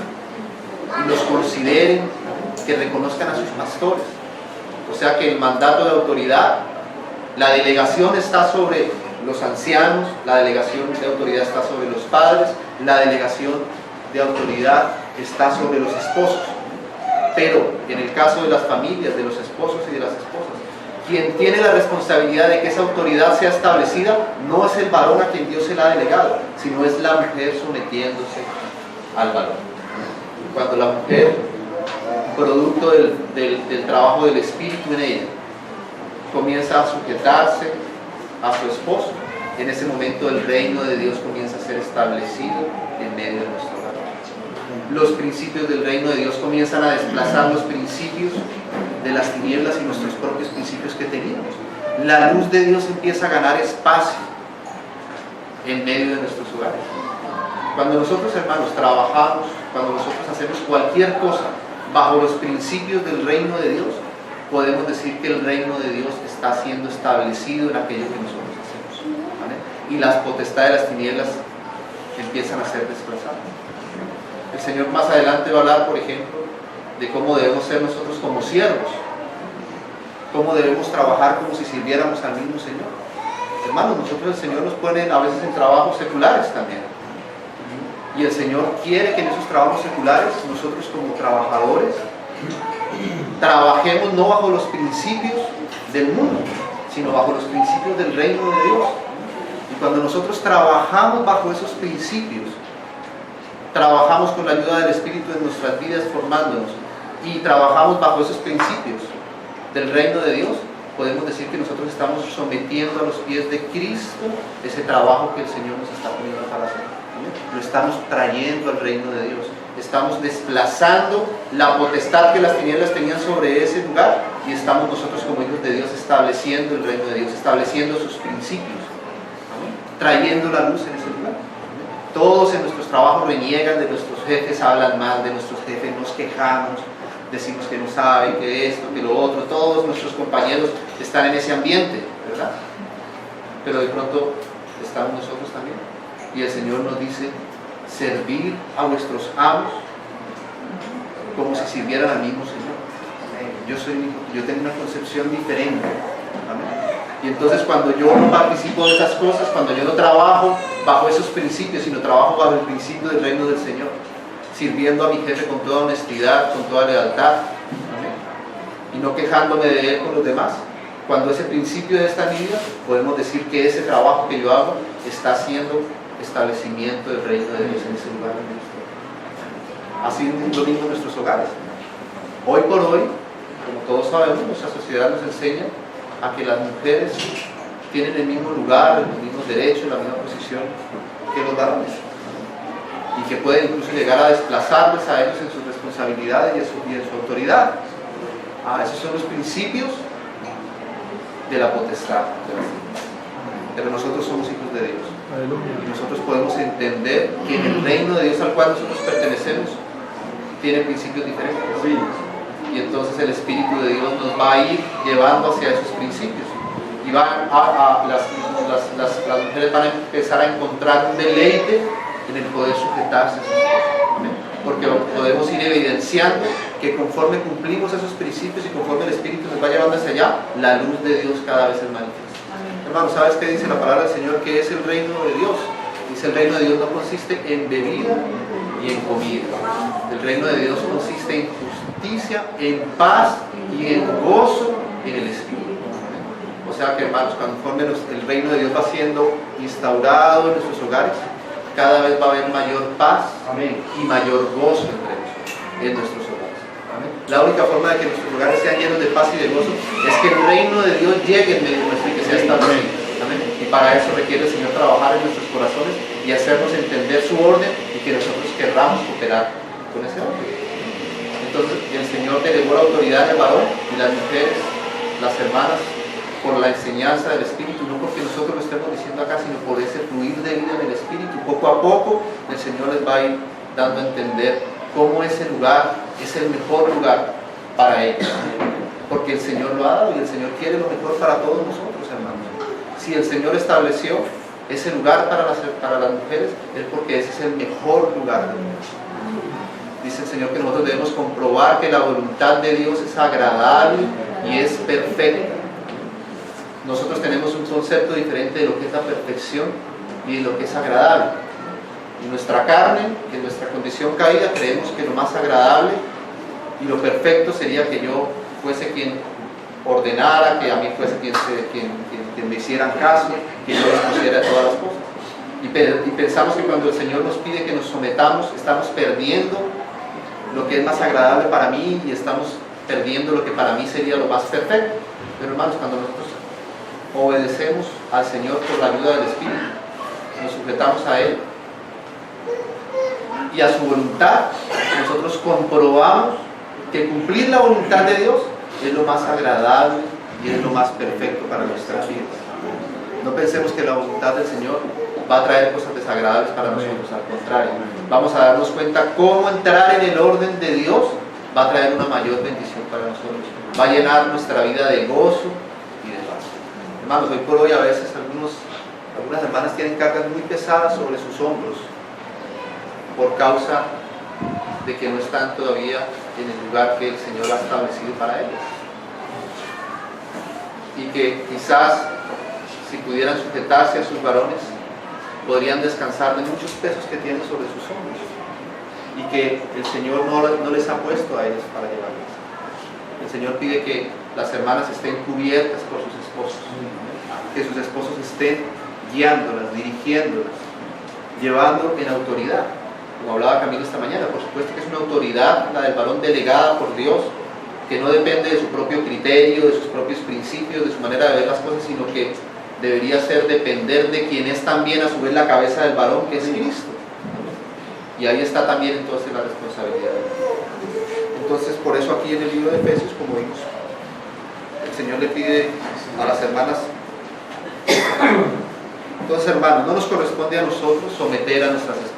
y los consideren, que reconozcan a sus pastores. O sea que el mandato de autoridad, la delegación está sobre los ancianos, la delegación de autoridad está sobre los padres, la delegación de autoridad está sobre los esposos. Pero en el caso de las familias, de los esposos y de las esposas, quien tiene la responsabilidad de que esa autoridad sea establecida no es el varón a quien Dios se la ha delegado, sino es la mujer sometiéndose al varón. Cuando la mujer, producto del trabajo del Espíritu en ella, comienza a sujetarse a su esposo, en ese momento el reino de Dios comienza a ser establecido en medio de nuestro hogar. Los principios del reino de Dios comienzan a desplazar los principios de las tinieblas y nuestros propios principios que teníamos. La luz de Dios empieza a ganar espacio en medio de nuestros hogares. Cuando nosotros, hermanos, trabajamos, cuando nosotros hacemos cualquier cosa bajo los principios del reino de Dios, podemos decir que el reino de Dios está siendo establecido en aquello que nosotros hacemos, ¿vale? Y las potestades de las tinieblas empiezan a ser desplazadas. El Señor más adelante va a hablar, por ejemplo, de cómo debemos ser nosotros como siervos, cómo debemos trabajar como si sirviéramos al mismo Señor. Hermanos, nosotros, el Señor nos pone a veces en trabajos seculares también. Y el Señor quiere que en esos trabajos seculares, nosotros como trabajadores, trabajemos no bajo los principios del mundo, sino bajo los principios del reino de Dios. Y cuando nosotros trabajamos bajo esos principios, trabajamos con la ayuda del Espíritu en nuestras vidas formándonos, y trabajamos bajo esos principios, del reino de Dios, podemos decir que nosotros estamos sometiendo a los pies de Cristo ese trabajo que el Señor nos está poniendo para hacer. Lo estamos trayendo al reino de Dios. Estamos desplazando la potestad que las tinieblas tenían sobre ese lugar y estamos nosotros como hijos de Dios estableciendo el reino de Dios, estableciendo sus principios, trayendo la luz en ese lugar. Todos en nuestros trabajos reniegan de nuestros jefes, hablan mal de nuestros jefes, nos quejamos, decimos que no saben, que esto, que lo otro. Todos nuestros compañeros están en ese ambiente, ¿verdad? Pero de pronto estamos nosotros también. Y el Señor nos dice, servir a vuestros amos como si sirvieran al mismo Señor. Yo tengo una concepción diferente. Amén. Y entonces cuando yo no participo de esas cosas, cuando yo no trabajo bajo esos principios, sino trabajo bajo el principio del reino del Señor, sirviendo a mi jefe con toda honestidad, con toda lealtad, amén, y no quejándome de él con los demás, cuando ese principio está en mi vida, podemos decir que ese trabajo que yo hago está haciendo establecimiento del reino de Dios en ese lugar donde yo estoy. Así es lo mismo en nuestros hogares. Hoy por hoy, como todos sabemos, nuestra sociedad nos enseña a que las mujeres tienen el mismo lugar, los mismos derechos, la misma posición que los varones, y que pueden incluso llegar a desplazarles a ellos en sus responsabilidades y en su autoridad. Esos son los principios de la potestad de las tinieblas. Pero nosotros somos hijos de Dios. Y nosotros podemos entender que en el reino de Dios al cual nosotros pertenecemos tiene principios diferentes. Y entonces el Espíritu de Dios nos va a ir llevando hacia esos principios. Y las mujeres van a empezar a encontrar un deleite en el poder sujetarse a sus cosas. Amén. Porque podemos ir evidenciando que conforme cumplimos esos principios y conforme el Espíritu nos va llevando hacia allá, la luz de Dios cada vez es manifiesta. Hermano, ¿sabes qué dice la palabra del Señor? ¿Qué es el reino de Dios? Dice, el reino de Dios no consiste en bebida y en comida. El reino de Dios consiste en justicia, en paz y en gozo en el Espíritu. O sea que, hermanos, conforme el reino de Dios va siendo instaurado en nuestros hogares, cada vez va a haber mayor paz, amén, y mayor gozo en nuestros hogares. Amén. La única forma de que nuestros hogares sean llenos de paz y de gozo es que el reino de Dios llegue en medio nuestro y que sea establecido. Amén. Y para eso requiere el Señor trabajar en nuestros corazones y hacernos entender su orden y que nosotros querramos cooperar con ese orden. Entonces el Señor delegó la autoridad al varón y las mujeres, las hermanas, por la enseñanza del Espíritu, no porque nosotros lo estemos diciendo acá, sino por ese fluir de vida en el Espíritu. Poco a poco el Señor les va a ir dando a entender cómo ese lugar es el mejor lugar para ellos, porque el Señor lo ha dado y el Señor quiere lo mejor para todos nosotros, hermanos. Si el Señor estableció ese lugar para las mujeres, es porque ese es el mejor lugar del mundo. Dice el Señor que nosotros debemos comprobar que la voluntad de Dios es agradable y es perfecta. Nosotros tenemos un concepto diferente de lo que es la perfección y de lo que es agradable. En nuestra carne, en nuestra condición caída, creemos que lo más agradable y lo perfecto sería que yo fuese quien ordenara, que a mí fuese quien me hiciera caso, que yo les pusiera todas las cosas. Y pensamos que cuando el Señor nos pide que nos sometamos, estamos perdiendo lo que es más agradable para mí y estamos perdiendo lo que para mí sería lo más perfecto. Pero hermanos, cuando nosotros obedecemos al Señor por la ayuda del Espíritu, nos sujetamos a Él y a su voluntad, nosotros comprobamos que cumplir la voluntad de Dios es lo más agradable y es lo más perfecto para nuestras vidas. No pensemos que la voluntad del Señor va a traer cosas desagradables para nosotros, al contrario, vamos a darnos cuenta cómo entrar en el orden de Dios va a traer una mayor bendición para nosotros, va a llenar nuestra vida de gozo y de paz. Hermanos, hoy por hoy a veces algunas hermanas tienen cargas muy pesadas sobre sus hombros por causa de que no están todavía en el lugar que el Señor ha establecido para ellas. Y que quizás si pudieran sujetarse a sus varones, podrían descansar de muchos pesos que tienen sobre sus hombros y que el Señor no les ha puesto a ellas para llevarlas. El Señor pide que las hermanas estén cubiertas por sus esposos, que sus esposos estén guiándolas, dirigiéndolas, llevando en autoridad. Como hablaba Camilo esta mañana, por supuesto que es una autoridad, la del varón delegada por Dios, que no depende de su propio criterio, de sus propios principios, de su manera de ver las cosas, sino que debería ser depender de quien es también a su vez la cabeza del varón, que es Cristo. Y ahí está también entonces la responsabilidad. Entonces, por eso aquí en el libro de Efesios, como vimos, el Señor le pide a las hermanas: entonces, hermanos, no nos corresponde a nosotros someter a nuestras esposas.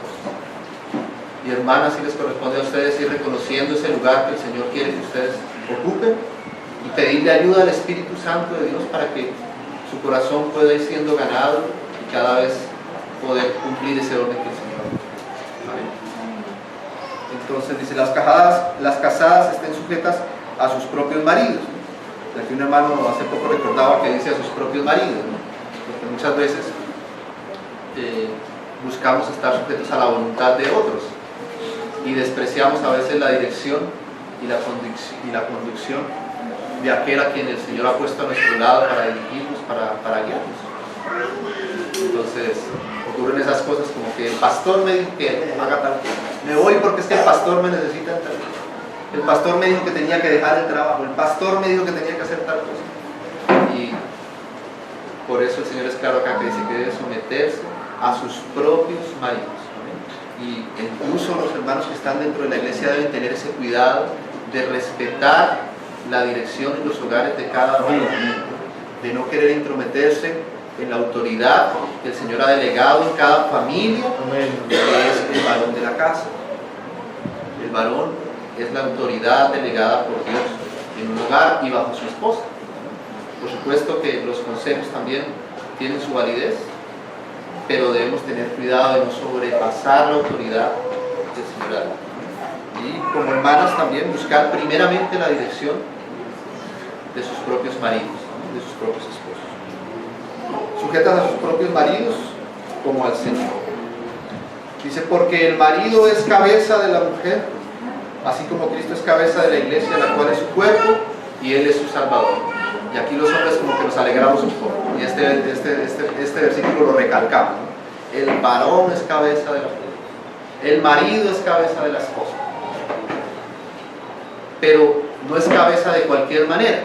Y hermanas, sí les corresponde a ustedes ir reconociendo ese lugar que el Señor quiere que ustedes ocupen y pedirle ayuda al Espíritu Santo de Dios para que su corazón pueda ir siendo ganado y cada vez poder cumplir ese orden que el Señor ha. Amén. Entonces dice: las casadas estén sujetas a sus propios maridos. Aquí un hermano hace poco recordaba que dice a sus propios maridos, ¿no? Porque muchas veces buscamos estar sujetos a la voluntad de otros y despreciamos a veces la dirección y la conducción de aquel a quien el Señor ha puesto a nuestro lado para dirigirnos, para guiarnos. Entonces ocurren esas cosas como que el pastor me dijo que haga tal cosa, me voy porque es que el pastor me necesita en tal cosa, el pastor me dijo que tenía que dejar el trabajo, el pastor me dijo que tenía que hacer tal cosa. Y por eso el Señor es claro acá que dice que debe someterse a sus propios maridos. Y incluso los hermanos que están dentro de la iglesia deben tener ese cuidado de respetar la dirección en los hogares de cada uno, de no querer intrometerse en la autoridad que el Señor ha delegado en cada familia, que es el varón de la casa. El varón es la autoridad delegada por Dios en un hogar y bajo su esposa. Por supuesto que los consejos también tienen su validez, pero debemos tener cuidado de no sobrepasar la autoridad del Señor. Y como hermanas también buscar primeramente la dirección de sus propios maridos, de sus propios esposos. Sujetas a sus propios maridos como al Señor. Dice: porque el marido es cabeza de la mujer, así como Cristo es cabeza de la iglesia, la cual es su cuerpo, y Él es su Salvador. Y aquí los hombres como que nos alegramos un poco, y este versículo lo recalcamos, ¿no? El varón es cabeza de la mujer, el marido es cabeza de la esposa, pero no es cabeza de cualquier manera.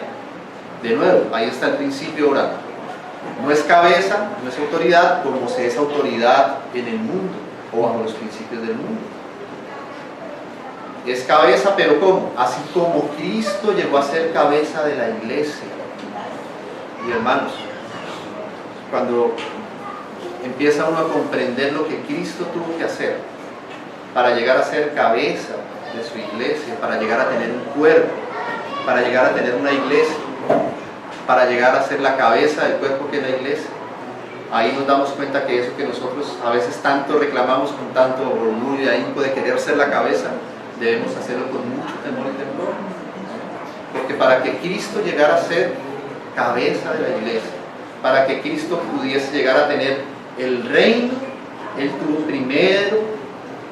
De nuevo, ahí está el principio oral. No es cabeza, no es autoridad como se es autoridad en el mundo o bajo los principios del mundo. Es cabeza, pero ¿cómo? Así como Cristo llegó a ser cabeza de la iglesia. Y hermanos, cuando empieza uno a comprender lo que Cristo tuvo que hacer para llegar a ser cabeza de su iglesia, para llegar a tener un cuerpo, para llegar a tener una iglesia, para llegar a ser la cabeza del cuerpo que es la iglesia, ahí nos damos cuenta que eso que nosotros a veces tanto reclamamos con tanto orgullo y ahínco de querer ser la cabeza, debemos hacerlo con mucho temor y temblor. Porque para que Cristo llegara a ser cabeza de la iglesia, para que Cristo pudiese llegar a tener el reino, Él tuvo primero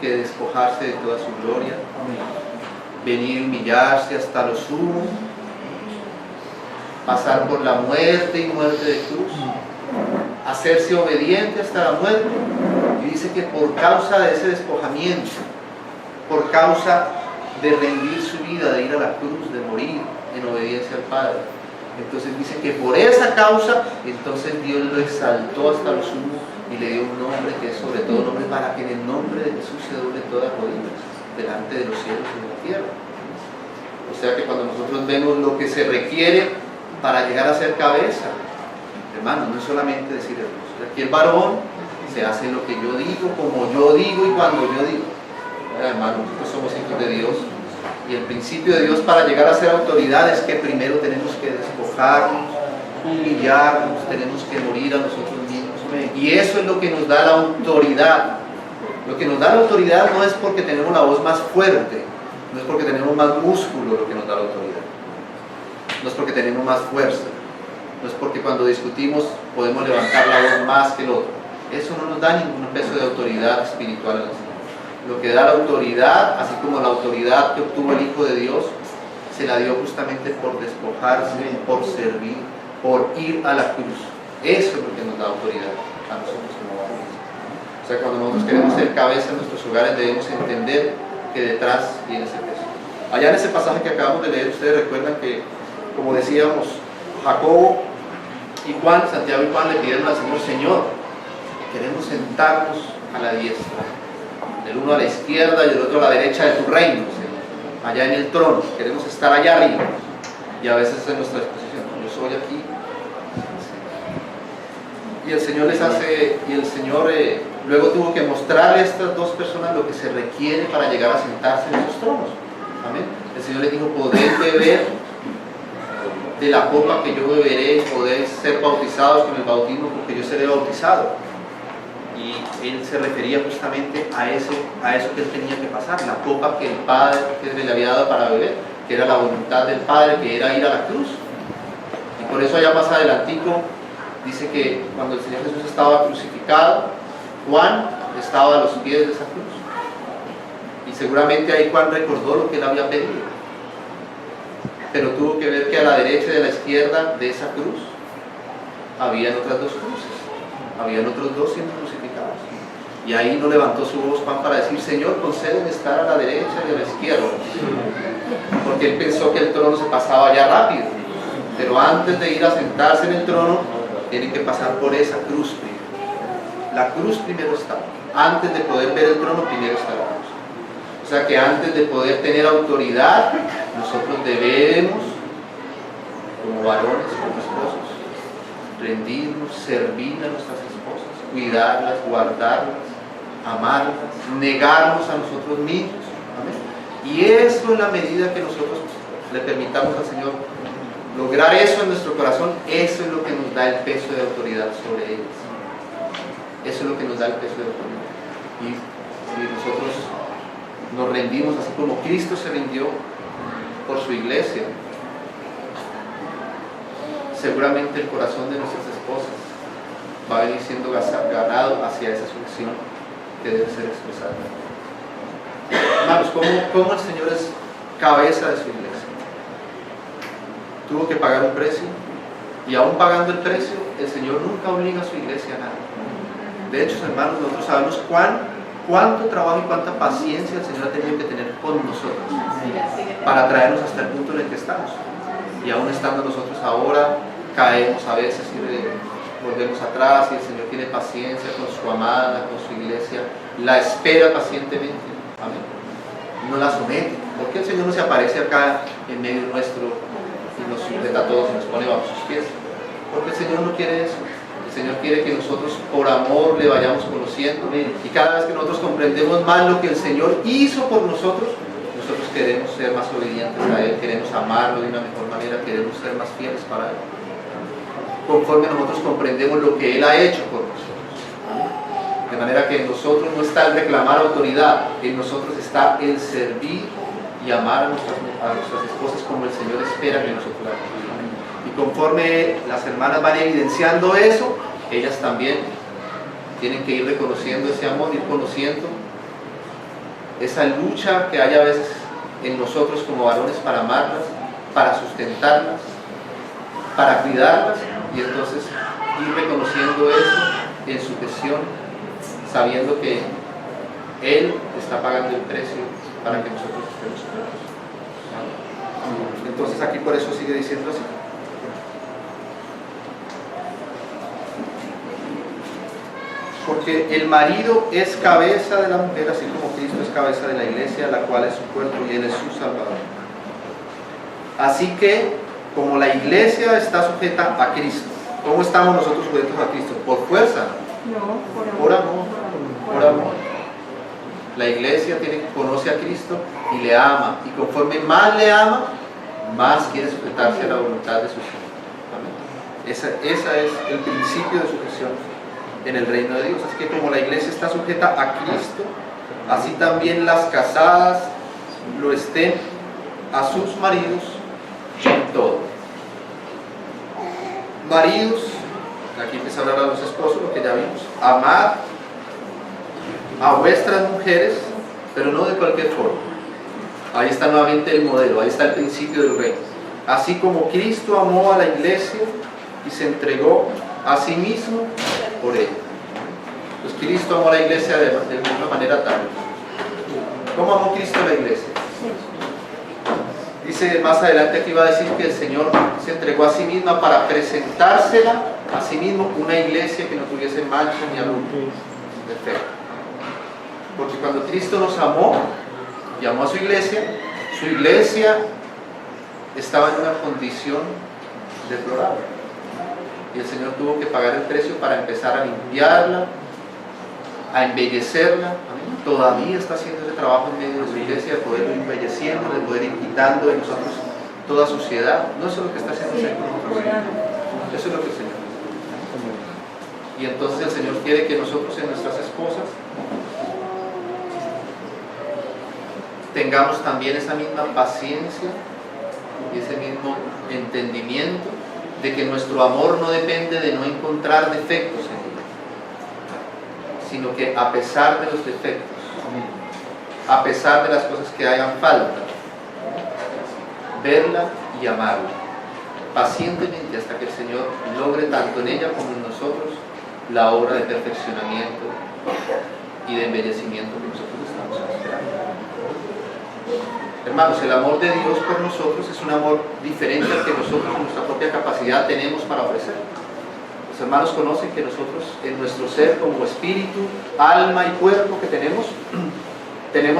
que despojarse de toda su gloria, venir y humillarse hasta lo sumo, pasar por la muerte y muerte de cruz, hacerse obediente hasta la muerte. Y dice que por causa de ese despojamiento, por causa de rendir su vida, de ir a la cruz, de morir en obediencia al Padre, entonces dice que por esa causa, entonces Dios lo exaltó hasta lo sumo y le dio un nombre que es sobre todo nombre, para que en el nombre de Jesús se doble toda rodilla delante de los cielos y de la tierra. O sea que cuando nosotros vemos lo que se requiere para llegar a ser cabeza, hermanos, no es solamente decir hermoso. Aquí el varón se hace lo que yo digo, como yo digo y cuando yo digo. Hermanos, nosotros somos hijos de Dios. Y el principio de Dios para llegar a ser autoridad es que primero tenemos que despojarnos, humillarnos, tenemos que morir a nosotros mismos. Y eso es lo que nos da la autoridad. Lo que nos da la autoridad no es porque tenemos la voz más fuerte, no es porque tenemos más músculo lo que nos da la autoridad. No es porque tenemos más fuerza, no es porque cuando discutimos podemos levantar la voz más que el otro. Eso no nos da ningún peso de autoridad espiritual en la vida. Lo que da la autoridad, así como la autoridad que obtuvo el Hijo de Dios, se la dio justamente por despojarse, por servir, por ir a la cruz. Eso es lo que nos da autoridad a nosotros como varones. O sea, cuando nosotros queremos ser cabeza en nuestros hogares, debemos entender que detrás viene ese peso. Allá en ese pasaje que acabamos de leer, ustedes recuerdan que, como decíamos, Jacobo y Juan, Santiago y Juan le pidieron al Señor: Señor, queremos sentarnos a la diestra, el uno a la izquierda y el otro a la derecha de tu reino, Señor, allá en el trono, queremos estar allá arriba. Y a veces es nuestra exposición: yo soy aquí. Y el Señor les hace, y el Señor luego tuvo que mostrarle a estas dos personas lo que se requiere para llegar a sentarse en esos tronos. Amén. El Señor les dijo: podéis beber de la copa que yo beberé, podéis ser bautizados con el bautismo porque yo seré bautizado. Y él se refería justamente a eso que él tenía que pasar, la copa que el Padre que le había dado para beber, que era la voluntad del Padre, que era ir a la cruz. Y por eso allá más adelantico dice que cuando el Señor Jesús estaba crucificado, Juan estaba a los pies de esa cruz. Y seguramente ahí Juan recordó lo que él había pedido. Pero tuvo que ver que a la derecha y a la izquierda de esa cruz habían otras dos cruces, habían otros dos siendo crucificados. Y ahí no levantó su voz Juan para decir: Señor, concédeme estar a la derecha y a la izquierda, porque él pensó que el trono se pasaba ya rápido. Pero antes de ir a sentarse en el trono, tiene que pasar por esa cruz primero. La cruz primero está. Antes de poder ver el trono, primero está la cruz. O sea que antes de poder tener autoridad, nosotros debemos, como varones, como esposos, rendirnos, servir a nuestras esposas, cuidarlas, guardarlas, amarlas, negarnos a nosotros mismos. ¿Amén? Y eso, en la medida que nosotros le permitamos al Señor lograr eso en nuestro corazón, eso es lo que nos da el peso de autoridad sobre ellas. Eso es lo que nos da el peso de autoridad. Y si nosotros nos rendimos así como Cristo se rindió por su iglesia, seguramente el corazón de nuestras esposas va a venir siendo ganado hacia esa sujeción que debe ser expresada. Hermanos, ¿cómo el Señor es cabeza de su iglesia? Tuvo que pagar un precio, y aún pagando el precio, el Señor nunca obliga a su iglesia a nada. De hecho, hermanos, nosotros sabemos cuánto trabajo y cuánta paciencia el Señor ha tenido que tener con nosotros para traernos hasta el punto en el que estamos. Y aún estando nosotros ahora, caemos a veces y volvemos atrás, y el Señor tiene paciencia con su amada, con su iglesia, la espera pacientemente. Amén. No la somete. ¿Por qué el Señor no se aparece acá en medio nuestro y nos sujeta a todos y nos pone bajo sus pies? Porque el Señor no quiere eso. El Señor quiere que nosotros por amor le vayamos conociendo, y cada vez que nosotros comprendemos más lo que el Señor hizo por nosotros queremos ser más obedientes a Él, queremos amarlo de una mejor manera, queremos ser más fieles para Él, conforme nosotros comprendemos lo que Él ha hecho por nosotros. De manera que en nosotros no está el reclamar autoridad, en nosotros está el servir y amar a nuestras esposas como el Señor espera que nosotros la hagamos. Y conforme las hermanas van evidenciando eso, ellas también tienen que ir reconociendo ese amor, ir conociendo esa lucha que hay a veces en nosotros como varones para amarlas, para sustentarlas, para cuidarlas, y entonces ir reconociendo eso en sujeción, sabiendo que Él está pagando el precio para que nosotros estemos juntos. Entonces aquí por eso sigue diciendo así. Porque el marido es cabeza de la mujer, así como Cristo es cabeza de la iglesia, la cual es su cuerpo y Él es su Salvador. Así que, como la iglesia está sujeta a Cristo, ¿cómo estamos nosotros sujetos a Cristo? ¿Por fuerza? No, por amor. Por amor. La iglesia conoce a Cristo y le ama, y conforme más le ama, más quiere sujetarse a la voluntad de su Señor. Amén. Ese es el principio de sujeción en el reino de Dios. Así que como la iglesia está sujeta a Cristo, así también las casadas lo estén a sus maridos en todo. Maridos, aquí empieza a hablar a los esposos, lo que ya vimos: amad a vuestras mujeres, pero no de cualquier forma. Ahí está nuevamente el modelo, ahí está el principio del reino. Así como Cristo amó a la iglesia y se entregó a sí mismo por ella. Pues Cristo amó a la iglesia de una manera tal. ¿Cómo amó Cristo a la iglesia? Dice más adelante aquí va a decir que el Señor se entregó a sí misma para presentársela a sí mismo, una iglesia que no tuviese mancha ni arruga. Perfecto. Porque cuando Cristo nos amó y amó a su iglesia estaba en una condición deplorable. Y el Señor tuvo que pagar el precio para empezar a limpiarla, a embellecerla. Todavía está haciendo ese trabajo en medio de su iglesia, de poder ir embelleciendo, de poder ir quitando de nosotros toda suciedad. No eso es lo que está haciendo el Señor con nosotros. Eso es lo que el Señor quiere. Y entonces el Señor quiere que nosotros en nuestras esposas tengamos también esa misma paciencia y ese mismo entendimiento de que nuestro amor no depende de no encontrar defectos en ella, sino que a pesar de los defectos, a pesar de las cosas que hagan falta, verla y amarla pacientemente hasta que el Señor logre tanto en ella como en nosotros la obra de perfeccionamiento y de embellecimiento que nosotros estamos esperando. Hermanos, el amor de Dios por nosotros es un amor diferente al que nosotros en nuestra propia capacidad tenemos para ofrecer. Los hermanos conocen que nosotros en nuestro ser como espíritu, alma y cuerpo que tenemos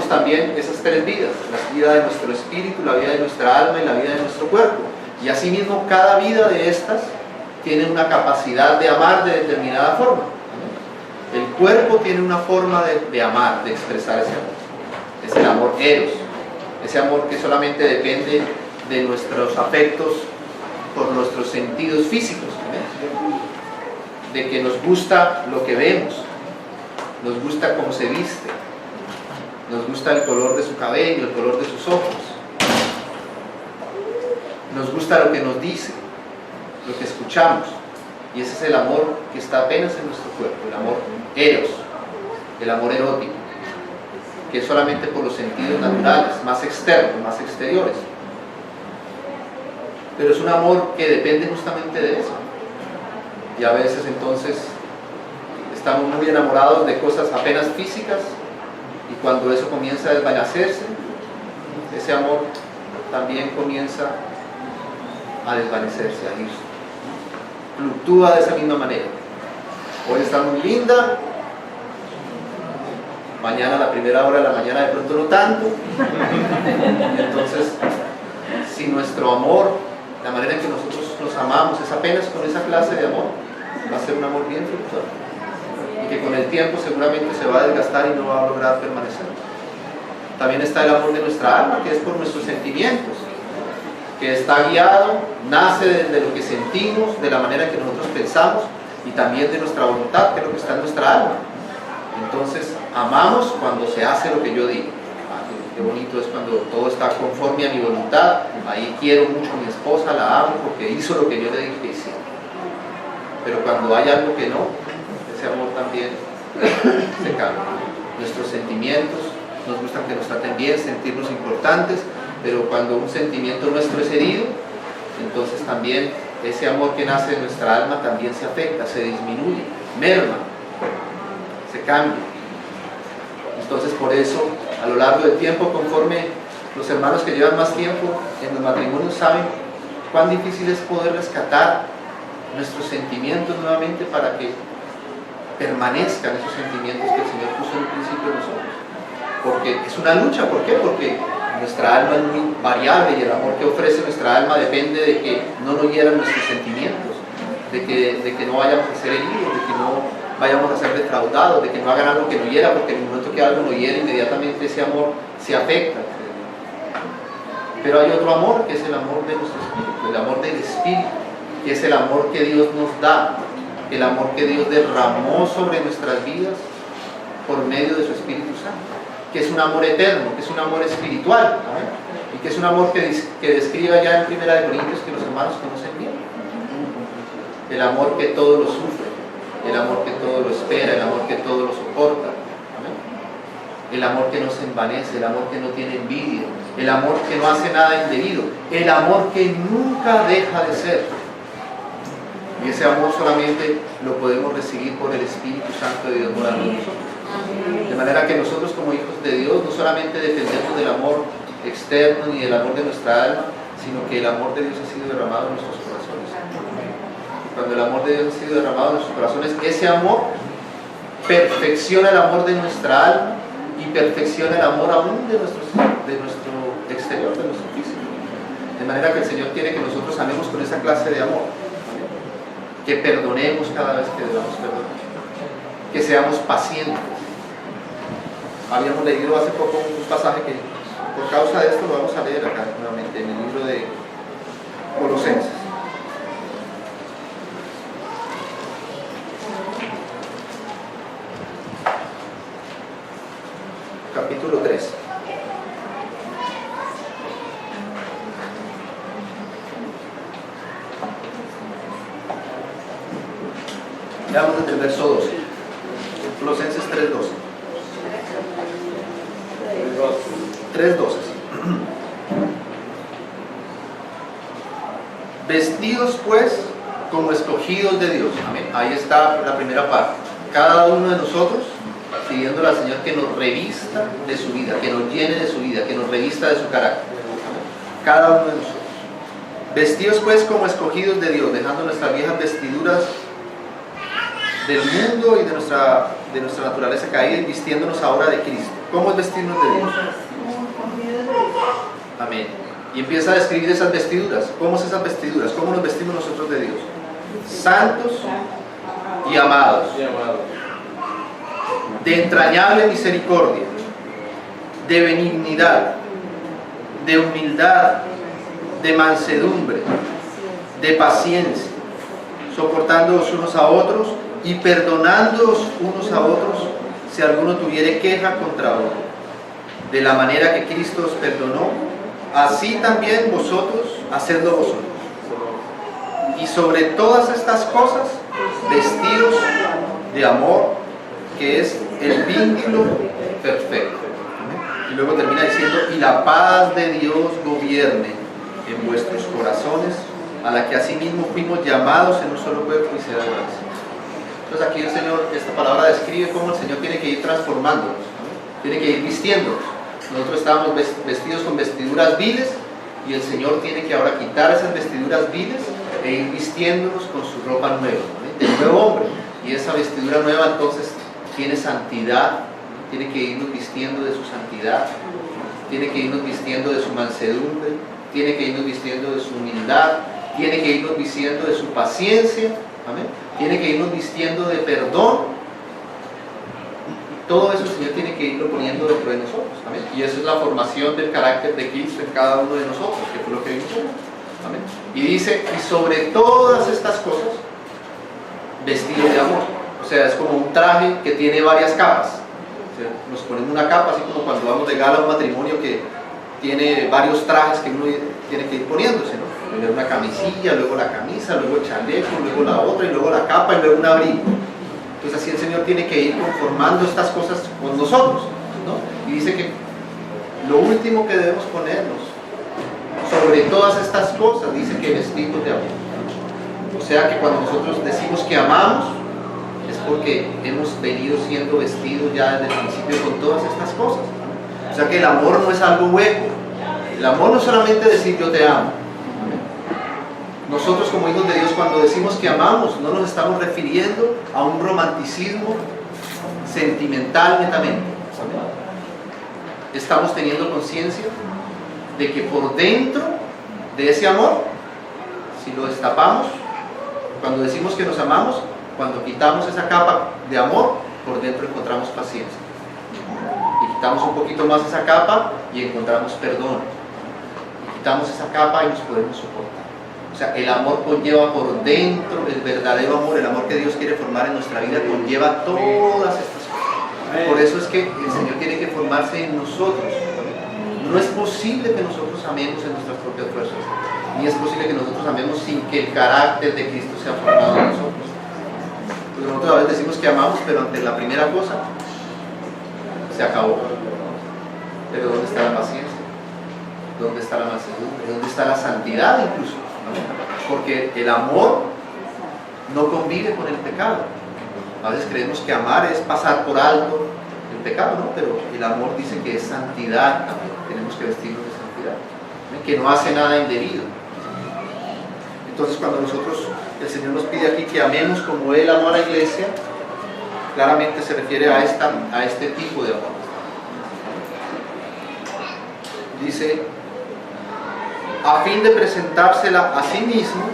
también esas tres vidas: la vida de nuestro espíritu, la vida de nuestra alma y la vida de nuestro cuerpo. Y asimismo cada vida de estas tiene una capacidad de amar de determinada forma. El cuerpo tiene una forma de amar, de expresar ese amor. Es el amor eros, ese amor que solamente depende de nuestros afectos por nuestros sentidos físicos, de que nos gusta lo que vemos, nos gusta cómo se viste, nos gusta el color de su cabello, el color de sus ojos, nos gusta lo que nos dice, lo que escuchamos. Y ese es el amor que está apenas en nuestro cuerpo, el amor eros, el amor erótico, que es solamente por los sentidos naturales, más externos, más exteriores. Pero es un amor que depende justamente de eso. Y a veces entonces estamos muy enamorados de cosas apenas físicas, y cuando eso comienza a desvanecerse, ese amor también comienza a desvanecerse, a irse. Fluctúa de esa misma manera. Hoy está muy linda, mañana a la primera hora de la mañana de pronto no tanto. Entonces, si nuestro amor, la manera en que nosotros nos amamos es apenas con esa clase de amor, va a ser un amor bien fluctuante y que con el tiempo seguramente se va a desgastar y no va a lograr permanecer. También está el amor de nuestra alma, que es por nuestros sentimientos, que está guiado, nace de lo que sentimos, de la manera en que nosotros pensamos, y también de nuestra voluntad, que es lo que está en nuestra alma. Entonces, amamos cuando se hace lo que yo digo. Qué bonito es cuando todo está conforme a mi voluntad. Ahí quiero mucho a mi esposa, la amo porque hizo lo que yo le dije que hiciera. Pero cuando hay algo que no, ese amor también se cambia. Nuestros sentimientos, nos gustan que nos traten bien, sentirnos importantes, pero cuando un sentimiento nuestro es herido, entonces también ese amor que nace de nuestra alma también se afecta, se disminuye, merma, se cambia. Entonces por eso, a lo largo del tiempo, conforme los hermanos que llevan más tiempo en los matrimonios saben cuán difícil es poder rescatar nuestros sentimientos nuevamente para que permanezcan esos sentimientos que el Señor puso en un principio en nosotros. Porque es una lucha. ¿Por qué? Porque nuestra alma es muy variable y el amor que ofrece nuestra alma depende de que no nos hieran nuestros sentimientos, de que no vayamos a ser heridos, de que no vayamos a ser defraudados, de que no hagan algo que nos hiera, porque en el momento que algo nos hiera, inmediatamente ese amor se afecta. Pero hay otro amor, que es el amor de nuestro espíritu, el amor del espíritu, que es el amor que Dios nos da, el amor que Dios derramó sobre nuestras vidas por medio de su Espíritu Santo, que es un amor eterno, que es un amor espiritual, ¿no? Y que es un amor que describe allá en 1 Corintios, que los hermanos conocen bien. El amor que todo lo sufre, el amor que todo lo espera, el amor que todo lo soporta, ¿no? El amor que no se envanece, el amor que no tiene envidia, el amor que no hace nada indebido, el amor que nunca deja de ser. Y ese amor solamente lo podemos recibir por el Espíritu Santo de Dios morando en nosotros. De manera que nosotros como hijos de Dios no solamente dependemos del amor externo ni del amor de nuestra alma, sino que el amor de Dios ha sido derramado en nuestros corazones. Cuando el amor de Dios ha sido derramado en nuestros corazones, ese amor perfecciona el amor de nuestra alma y perfecciona el amor aún de nuestro exterior, de nuestro físico. De manera que el Señor quiere que nosotros amemos con esa clase de amor, que perdonemos cada vez que debamos perdonar, que seamos pacientes. Habíamos leído hace poco un pasaje que por causa de esto lo vamos a leer acá nuevamente en el libro de Colosenses. Capítulo 3. Leamos desde el verso 12. Colosenses 3:12. 3:12. Vestidos pues como escogidos de Dios. Amén. Ahí está la primera parte. Cada uno de nosotros pidiéndole al Señor que nos revista de su vida, que nos llene de su vida, que nos revista de su carácter. Cada uno de nosotros. Vestidos pues como escogidos de Dios, dejando nuestras viejas vestiduras del mundo y de nuestra naturaleza caída y vistiéndonos ahora de Cristo. ¿Cómo es vestirnos de Dios? Amén. Y empieza a describir esas vestiduras. ¿Cómo es esas vestiduras? ¿Cómo nos vestimos nosotros de Dios? Santos y amados, de entrañable misericordia, de benignidad, de humildad, de mansedumbre, de paciencia, soportándoos unos a otros y perdonándoos unos a otros si alguno tuviere queja contra otro. De la manera que Cristo os perdonó, así también vosotros hacedlo vosotros. Y sobre todas estas cosas, vestidos de amor, que es el vínculo perfecto. Y luego termina diciendo, y la paz de Dios gobierne en vuestros corazones, a la que asimismo fuimos llamados en un solo cuerpo y sea de gracia. Entonces aquí el Señor, esta palabra describe cómo el Señor tiene que ir transformándonos, tiene que ir vistiéndonos. Nosotros estábamos vestidos con vestiduras viles y el Señor tiene que ahora quitar esas vestiduras viles e ir vistiéndonos con su ropa nueva, ¿no? De nuevo hombre. Y esa vestidura nueva entonces tiene santidad, tiene que irnos vistiendo de su santidad, tiene que irnos vistiendo de su mansedumbre, tiene que irnos vistiendo de su humildad, tiene que irnos vistiendo de su paciencia, ¿amén? Tiene que irnos vistiendo de perdón. Todo eso el Señor tiene que irlo poniendo dentro de nosotros, ¿amén? Y esa es la formación del carácter de Cristo en cada uno de nosotros, que fue lo que vimos hoy, ¿amén? Y dice, y sobre todas estas cosas, vestidos de amor. O sea, es como un traje que tiene varias capas. O sea, nos ponemos una capa, así como cuando vamos de gala a un matrimonio que tiene varios trajes que uno tiene que ir poniéndose, ¿no? Primero una camisilla, luego la camisa, luego el chaleco, luego la otra, y luego la capa, y luego un abrigo. Entonces así el Señor tiene que ir conformando estas cosas con nosotros, ¿no? Y dice que lo último que debemos ponernos sobre todas estas cosas, dice que vestidos de amor. O sea que cuando nosotros decimos que amamos, es porque hemos venido siendo vestidos ya desde el principio con todas estas cosas. O sea que el amor no es algo hueco. El amor no es solamente decir yo te amo. Nosotros como hijos de Dios, cuando decimos que amamos, no nos estamos refiriendo a un romanticismo sentimental netamente. Estamos teniendo conciencia de que por dentro de ese amor, si lo destapamos, cuando decimos que nos amamos, cuando quitamos esa capa de amor, por dentro encontramos paciencia. Y quitamos un poquito más esa capa y encontramos perdón. Y quitamos esa capa y nos podemos soportar. O sea, el amor conlleva por dentro, el verdadero amor, el amor que Dios quiere formar en nuestra vida, conlleva todas estas cosas. Por eso es que el Señor tiene que formarse en nosotros. No es posible que nosotros amemos en nuestras propias fuerzas, ni es posible que nosotros amemos sin que el carácter de Cristo sea formado en nosotros. Porque nosotros a veces decimos que amamos, pero ante la primera cosa se acabó. Pero ¿dónde está la paciencia? ¿Dónde está la mansedumbre? ¿Dónde está la santidad incluso? Porque el amor no convive con el pecado. A veces creemos que amar es pasar por alto el pecado, ¿no? Pero el amor dice que es santidad también, tenemos que vestirnos de santidad, ¿no? Que no hace nada indebido. Entonces cuando el Señor nos pide aquí que amemos como Él amó a la iglesia, claramente se refiere a este tipo de amor. Dice, a fin de presentársela a sí mismo,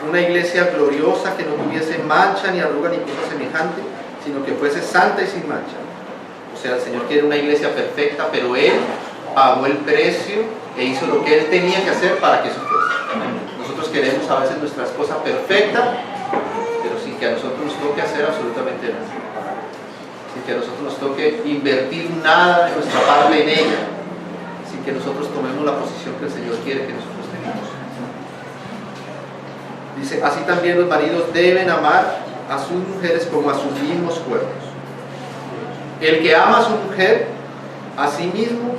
una iglesia gloriosa que no tuviese mancha, ni arruga, ni cosa semejante, sino que fuese santa y sin mancha. O sea, el Señor quiere una iglesia perfecta, pero Él pagó el precio e hizo lo que Él tenía que hacer para que eso fuese. Nosotros queremos a veces nuestra esposa perfecta, pero sin que a nosotros nos toque hacer absolutamente nada. Sin que a nosotros nos toque invertir nada de nuestra parte en ella, sin que nosotros tomemos la posición que el Señor quiere que nosotros tengamos. Dice, así también los maridos deben amar a sus mujeres como a sus mismos cuerpos. El que ama a su mujer, a sí mismo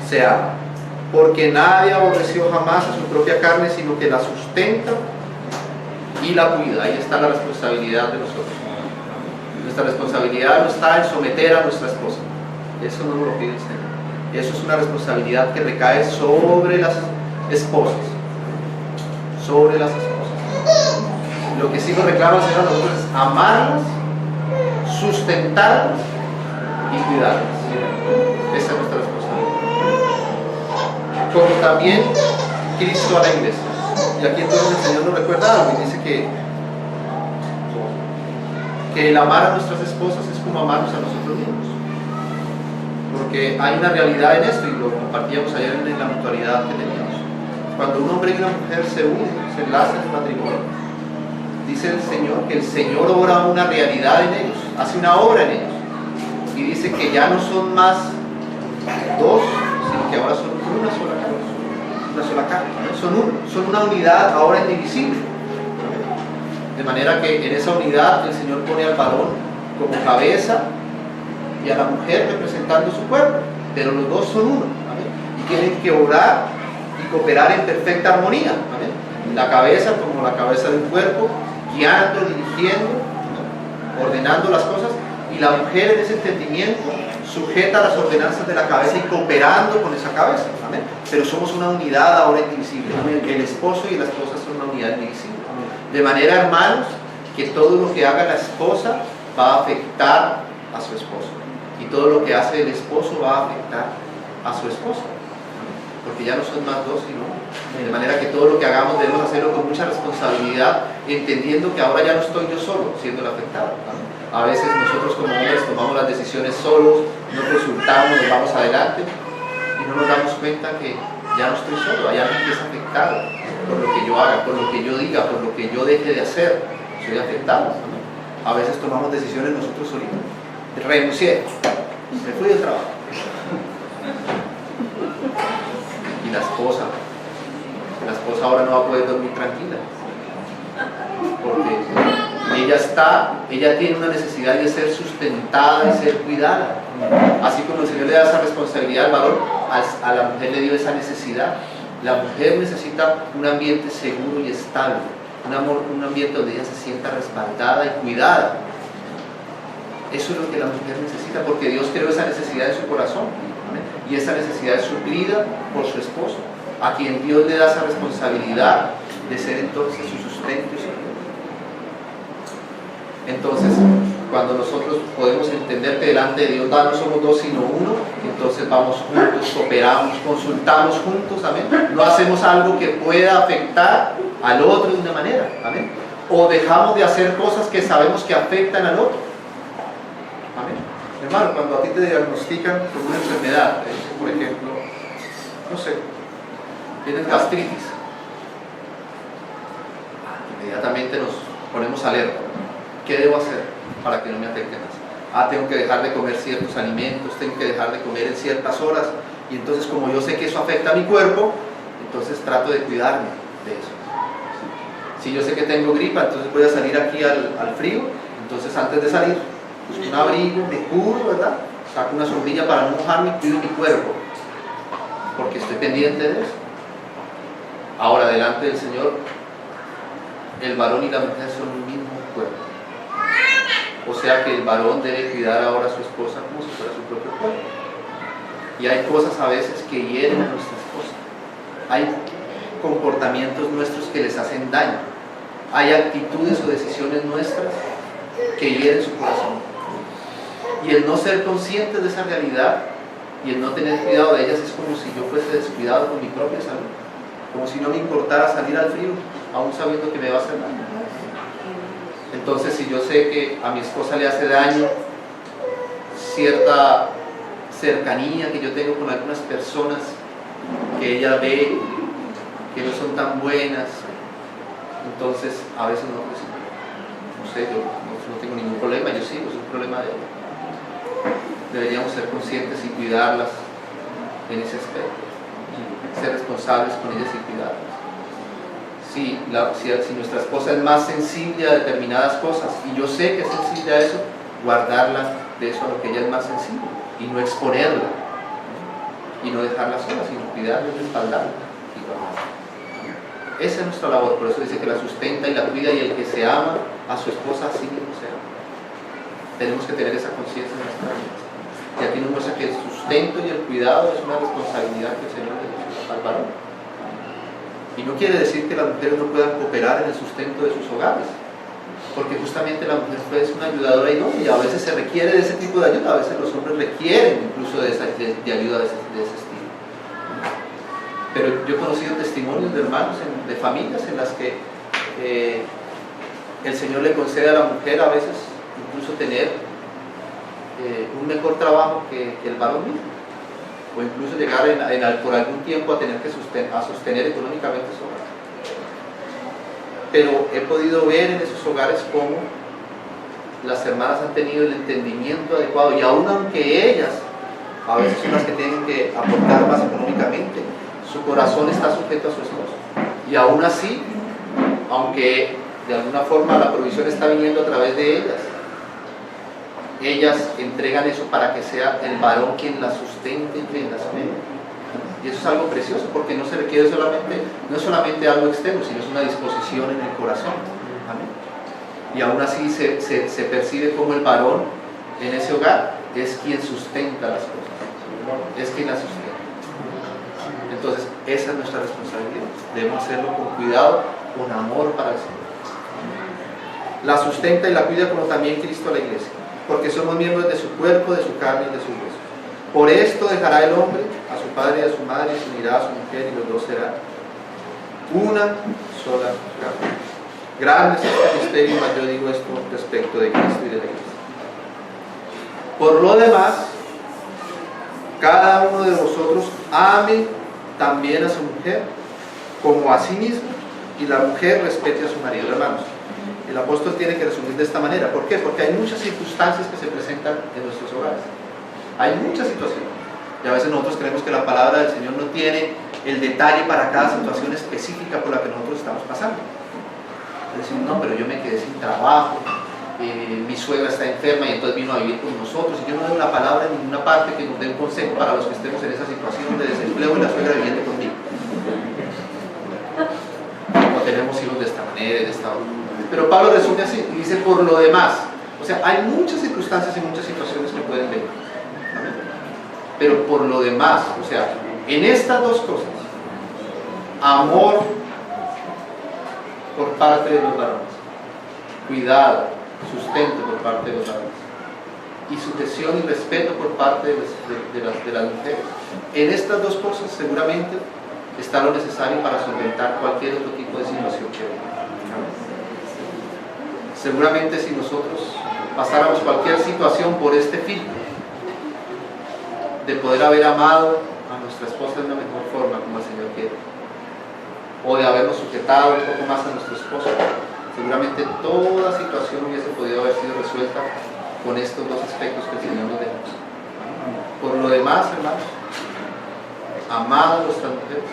se ama, porque nadie aborreció jamás a su propia carne, sino que la sustenta y la cuida. Ahí está la responsabilidad de nosotros. Nuestra responsabilidad no está en someter a nuestra esposa, eso no nos lo pide el Señor. Eso es una responsabilidad que recae sobre las esposas, sobre las esposas. Lo que sí nos reclama el Señor a nosotros es amarlas, sustentarlas y cuidarlas. Esa es nuestra responsabilidad. Como también Cristo a la iglesia. Y aquí entonces el Señor nos recuerda algo y dice que el amar a nuestras esposas es como amarnos a nosotros mismos. Porque hay una realidad en esto, y lo compartíamos ayer en la mutualidad que teníamos. Cuando un hombre y una mujer se unen, se enlazan en matrimonio, dice el Señor que el Señor obra una realidad en ellos, hace una obra en ellos, y dice que ya no son más dos, sino que ahora son una sola carne, ¿no? Son una unidad ahora indivisible. De manera que en esa unidad el Señor pone al varón como cabeza y a la mujer representando su cuerpo, pero los dos son uno, ¿vale? Y tienen que obrar y cooperar en perfecta armonía, ¿vale? La cabeza como la cabeza de un cuerpo, guiando, dirigiendo, ¿no? Ordenando las cosas, y la mujer en ese entendimiento sujeta las ordenanzas de la cabeza y cooperando con esa cabeza, ¿vale? Pero somos una unidad ahora indivisible. El esposo y la esposa son una unidad indivisible. De manera, hermanos, que todo lo que haga la esposa va a afectar a su esposo, y todo lo que hace el esposo va a afectar a su esposa, porque ya no son más dos sino uno. De manera que todo lo que hagamos debemos hacerlo con mucha responsabilidad, entendiendo que ahora ya no estoy yo solo siendo el afectado, ¿no? A veces nosotros como hombres tomamos las decisiones solos, no consultamos, nos vamos adelante y no nos damos cuenta que ya no estoy solo, hay alguien que es afectado por lo que yo haga, por lo que yo diga, por lo que yo deje de hacer. Soy afectado, ¿no? A veces tomamos decisiones nosotros solitos. Renuncié, me fui del trabajo. Y la esposa ahora no va a poder dormir tranquila, porque ella tiene una necesidad de ser sustentada y ser cuidada. Así como el Señor le da esa responsabilidad al varón, a la mujer le dio esa necesidad. La mujer necesita un ambiente seguro y estable, un ambiente donde ella se sienta respaldada y cuidada. Eso es lo que la mujer necesita, porque Dios creó esa necesidad en su corazón, ¿vale? Y esa necesidad es suplida por su esposo, a quien Dios le da esa responsabilidad de ser entonces su sustento y su ayuda. Entonces, cuando nosotros podemos entender que delante de Dios no somos dos sino uno, entonces vamos juntos, cooperamos, consultamos juntos, amén. No hacemos algo que pueda afectar al otro de una manera, amén. O dejamos de hacer cosas que sabemos que afectan al otro, amén. Hermano, cuando a ti te diagnostican con una enfermedad, por ejemplo, no sé, tienes gastritis, inmediatamente nos ponemos alerta. ¿Qué debo hacer para que no me afecte más? Tengo que dejar de comer ciertos alimentos, tengo que dejar de comer en ciertas horas, y entonces como yo sé que eso afecta a mi cuerpo, entonces trato de cuidarme de eso. Si yo sé que tengo gripa, entonces voy a salir aquí al frío, entonces antes de salir, busco un abrigo, me cubro, ¿verdad? Saco una sombrilla para no mojarme y cuido mi cuerpo, porque estoy pendiente de eso. Ahora, delante del Señor, el varón y la mujer son un mismo cuerpo. O sea que el varón debe cuidar ahora a su esposa como si fuera su propio cuerpo. Y hay cosas a veces que hieren a nuestra esposa. Hay comportamientos nuestros que les hacen daño. Hay actitudes o decisiones nuestras que hieren su corazón. Y el no ser conscientes de esa realidad y el no tener cuidado de ellas es como si yo fuese descuidado con mi propia salud. Como si no me importara salir al frío, aún sabiendo que me va a hacer daño. Entonces, si yo sé que a mi esposa le hace daño cierta cercanía que yo tengo con algunas personas que ella ve que no son tan buenas, entonces a veces no sé, yo no tengo ningún problema, yo sí, es un problema de ella. Deberíamos ser conscientes y cuidarlas en ese aspecto, ser responsables con ellas y cuidarlas. Si nuestra esposa es más sensible a determinadas cosas y yo sé que es sensible a eso, guardarla de eso a lo que ella es más sensible y no exponerla y no dejarla sola, sino cuidarla y respaldarla y guardarla. Esa es nuestra labor, por eso dice que la sustenta y la cuida, y el que se ama a su esposa así mismo se ama. Tenemos que tener esa conciencia en nuestra vida. Y aquí nos muestra que el sustento y el cuidado es una responsabilidad que el Señor le da al varón. Y no quiere decir que las mujeres no puedan cooperar en el sustento de sus hogares, porque justamente la mujer es una ayudadora idónea y a veces se requiere de ese tipo de ayuda, a veces los hombres requieren incluso de ayuda de ese estilo. Pero yo he conocido testimonios de hermanos, de familias en las que el Señor le concede a la mujer a veces incluso tener un mejor trabajo que el varón mismo, o incluso llegar por algún tiempo a tener que sostener económicamente su hogar. Pero he podido ver en esos hogares cómo las hermanas han tenido el entendimiento adecuado, y aun aunque ellas a veces son las que tienen que aportar más económicamente, su corazón está sujeto a su esposo, y aún así, aunque de alguna forma la provisión está viniendo a través de ellas entregan eso para que sea el varón quien la sustente y quien las cuide. Y eso es algo precioso, porque no se requiere no es solamente algo externo, sino es una disposición en el corazón. Amén. Y aún así se percibe como el varón en ese hogar es quien sustenta las cosas, es quien las sustenta. Entonces, esa es nuestra responsabilidad. Debemos hacerlo con cuidado, con amor para el Señor. La sustenta y la cuida como también Cristo a la iglesia, porque somos miembros de su cuerpo, de su carne y de sus huesos. Por esto dejará el hombre a su padre y a su madre, y se unirá a su mujer, y los dos serán una sola carne. Grande es este misterio, mas yo digo esto respecto de Cristo y de la iglesia. Por lo demás, cada uno de vosotros ame también a su mujer como a sí mismo, y la mujer respete a su marido. Hermanos, el apóstol tiene que resumir de esta manera. ¿Por qué? Porque hay muchas circunstancias que se presentan en nuestros hogares. Hay muchas situaciones. Y a veces nosotros creemos que la palabra del Señor no tiene el detalle para cada situación específica por la que nosotros estamos pasando. Decimos, no, pero yo me quedé sin trabajo, mi suegra está enferma y entonces vino a vivir con nosotros, y yo no doy una palabra en ninguna parte que nos dé un consejo para los que estemos en esa situación de desempleo y la suegra viviendo conmigo. O tenemos hijos de esta manera, de esta otra. Pero Pablo resume así, y dice por lo demás. O sea, hay muchas circunstancias y muchas situaciones que pueden venir. ¿Amén? Pero por lo demás, o sea, en estas dos cosas, amor por parte de los varones, cuidado, sustento por parte de los varones, y sujeción y respeto por parte de las mujeres. En estas dos cosas seguramente está lo necesario para solventar cualquier otro tipo de situación que venga. Seguramente si nosotros pasáramos cualquier situación por este filtro de poder haber amado a nuestra esposa de una mejor forma como el Señor quiere, o de habernos sujetado un poco más a nuestro esposo, seguramente toda situación hubiese podido haber sido resuelta con estos dos aspectos que el Señor nos deja. Por lo demás, hermanos, amad a vuestras mujeres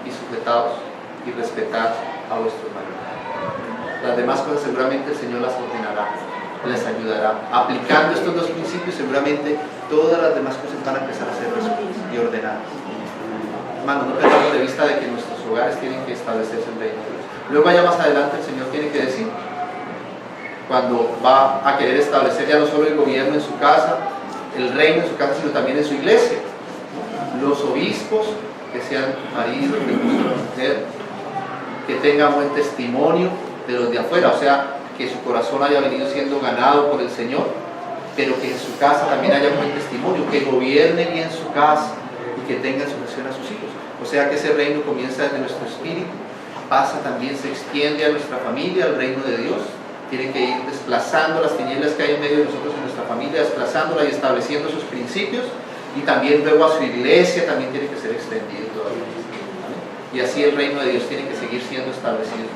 y sujetados y respetad a vuestros maridos. Las demás cosas seguramente el Señor las ordenará, les ayudará. Aplicando estos dos principios, seguramente todas las demás cosas van a empezar a ser resueltas y ordenadas. Hermanos, no perdamos de vista de que nuestros hogares tienen que establecerse el reino de Dios. Luego allá más adelante el Señor tiene que decir cuando va a querer establecer ya no solo el gobierno en su casa, el reino en su casa, sino también en su iglesia. Los obispos, que sean maridos de una mujer, que tengan buen testimonio de los de afuera, o sea, que su corazón haya venido siendo ganado por el Señor, pero que en su casa también haya un buen testimonio, que gobierne bien su casa y que tenga sujeción a sus hijos. O sea, que ese reino comienza desde nuestro espíritu, pasa también, se extiende a nuestra familia, al reino de Dios. Tiene que ir desplazando las tinieblas que hay en medio de nosotros, en nuestra familia, desplazándola y estableciendo sus principios, y también luego a su iglesia también tiene que ser extendido todavía. Y así el reino de Dios tiene que seguir siendo establecido.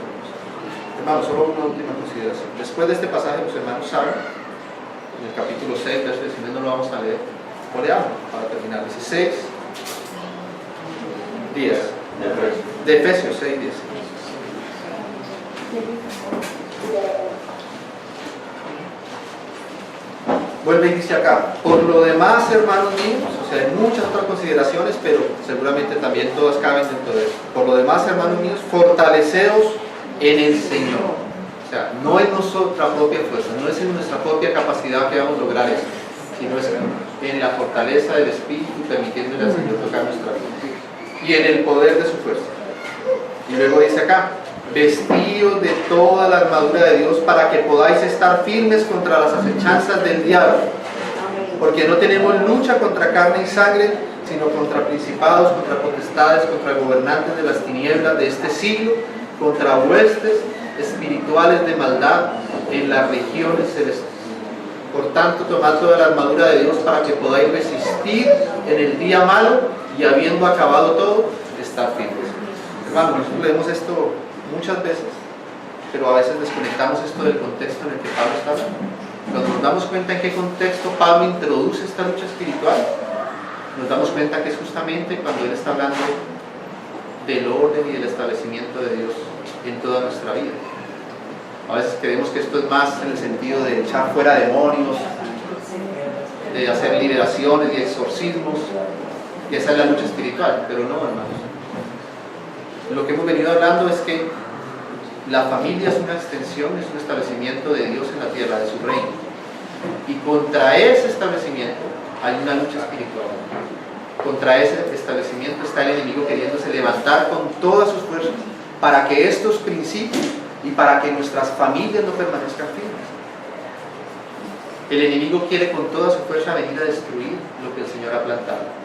Hermanos, solo una última consideración. Después de este pasaje, los hermanos saben, en el capítulo 6, verso 19, no lo vamos a leer, o leamos para terminar, 16, 10, de Efesios 6, 10. Vuelve y dice acá: por lo demás, hermanos míos, o sea, hay muchas otras consideraciones, pero seguramente también todas caben dentro de eso. Por lo demás, hermanos míos, fortaleceos en el Señor. O sea, no es nuestra propia fuerza, no es en nuestra propia capacidad que vamos a lograr eso, sino es en la fortaleza del Espíritu, permitiéndole al Señor tocar nuestra vida, y en el poder de su fuerza. Y luego dice acá: vestíos de toda la armadura de Dios para que podáis estar firmes contra las acechanzas del diablo, porque no tenemos lucha contra carne y sangre, sino contra principados, contra potestades, contra gobernantes de las tinieblas de este siglo, contra huestes espirituales de maldad en las regiones celestes. Por tanto, tomad toda la armadura de Dios para que podáis resistir en el día malo, y habiendo acabado todo, estar firmes. Hermanos, nosotros leemos esto muchas veces, pero a veces desconectamos esto del contexto en el que Pablo está hablando. Cuando nos damos cuenta en qué contexto Pablo introduce esta lucha espiritual, nos damos cuenta que es justamente cuando él está hablando del orden y del establecimiento de Dios en toda nuestra vida. A veces creemos que esto es más en el sentido de echar fuera demonios, de hacer liberaciones y exorcismos, y esa es la lucha espiritual, pero no, hermanos. Lo que hemos venido hablando es que la familia es una extensión, es un establecimiento de Dios en la tierra, de su reino. Y contra ese establecimiento hay una lucha espiritual. Contra ese establecimiento está el enemigo queriéndose levantar con todas sus fuerzas para que estos principios y para que nuestras familias no permanezcan firmes. El enemigo quiere con toda su fuerza venir a destruir lo que el Señor ha plantado.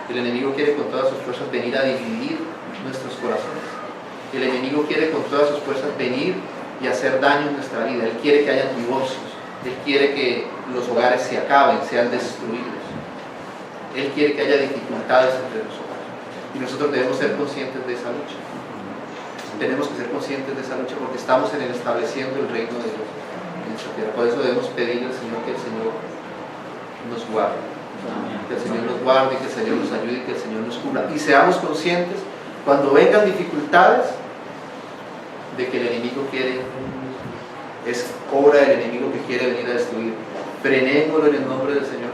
El enemigo quiere con todas sus fuerzas venir a dividir nuestros corazones. El enemigo quiere con todas sus fuerzas venir y hacer daño en nuestra vida. Él quiere que haya divorcios. Él quiere que los hogares se acaben, sean destruidos. Él quiere que haya dificultades entre nosotros. Y nosotros debemos ser conscientes de esa lucha. Tenemos que ser conscientes de esa lucha porque estamos en el estableciendo el reino de Dios en esta tierra. Por eso debemos pedirle al Señor que el Señor nos guarde. Que el Señor nos guarde, que el Señor nos ayude y que el Señor nos cubra. Y seamos conscientes cuando vengan dificultades de que el enemigo quiere, es obra del enemigo que quiere venir a destruir. Frenémoslo en el nombre del Señor.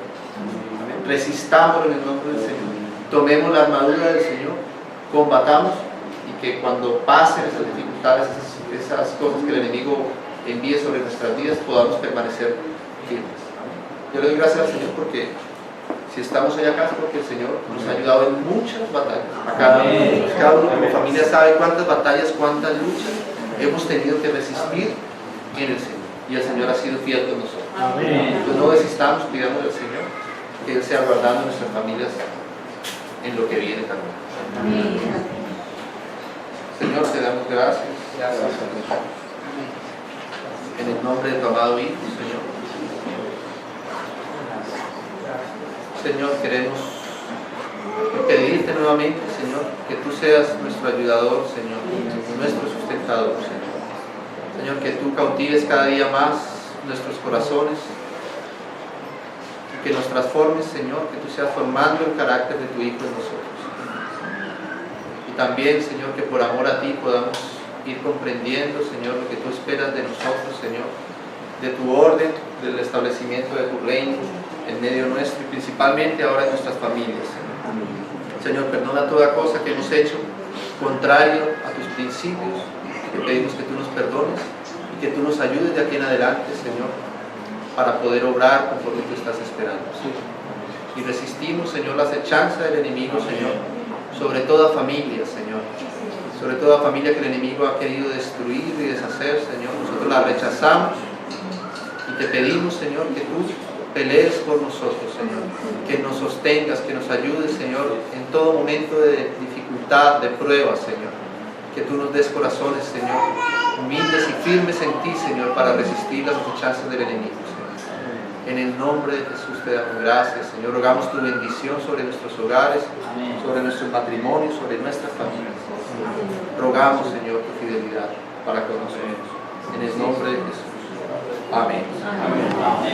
Resistámoslo en el nombre del Señor. Tomemos la armadura del Señor, combatamos, y que cuando pasen esas dificultades, esas cosas que el enemigo envíe sobre nuestras vidas, podamos permanecer firmes. Yo le doy gracias al Señor porque si estamos hoy acá es porque el Señor nos ha ayudado en muchas batallas. Cada uno como familia sabe cuántas batallas, cuántas luchas hemos tenido que resistir en el Señor. Y el Señor ha sido fiel con nosotros. Entonces no desistamos, pidamos al Señor que Él sea guardando nuestras familias en lo que viene también. Señor, te damos gracias. En el nombre de tu amado Hijo, Señor. Señor, queremos pedirte nuevamente, Señor, que tú seas nuestro ayudador, Señor, nuestro sustentador, Señor. Señor, que tú cautives cada día más nuestros corazones, que nos transformes, Señor, que tú seas formando el carácter de tu Hijo en nosotros. Y también, Señor, que por amor a ti podamos ir comprendiendo, Señor, lo que tú esperas de nosotros, Señor, de tu orden, del establecimiento de tu reino en medio nuestro y principalmente ahora en nuestras familias. Señor, perdona toda cosa que hemos hecho contrario a tus principios. Te pedimos que tú nos perdones y que tú nos ayudes de aquí en adelante, Señor, para poder obrar conforme tú estás esperando, Señor. Y resistimos, Señor, la acechanza del enemigo, Señor, sobre toda familia, Señor. Sobre toda familia que el enemigo ha querido destruir y deshacer, Señor. Nosotros la rechazamos y te pedimos, Señor, que tú pelees por nosotros, Señor. Que nos sostengas, que nos ayudes, Señor, en todo momento de dificultad, de prueba, Señor. Que tú nos des corazones, Señor, humildes y firmes en ti, Señor, para resistir las acechanzas del enemigo, Señor. En el nombre de Jesús te damos gracias, Señor. Rogamos tu bendición sobre nuestros hogares, sobre nuestros matrimonios, sobre nuestras familias. Rogamos, Señor, tu fidelidad para con nosotros. En el nombre de Jesús. Amén. Amén.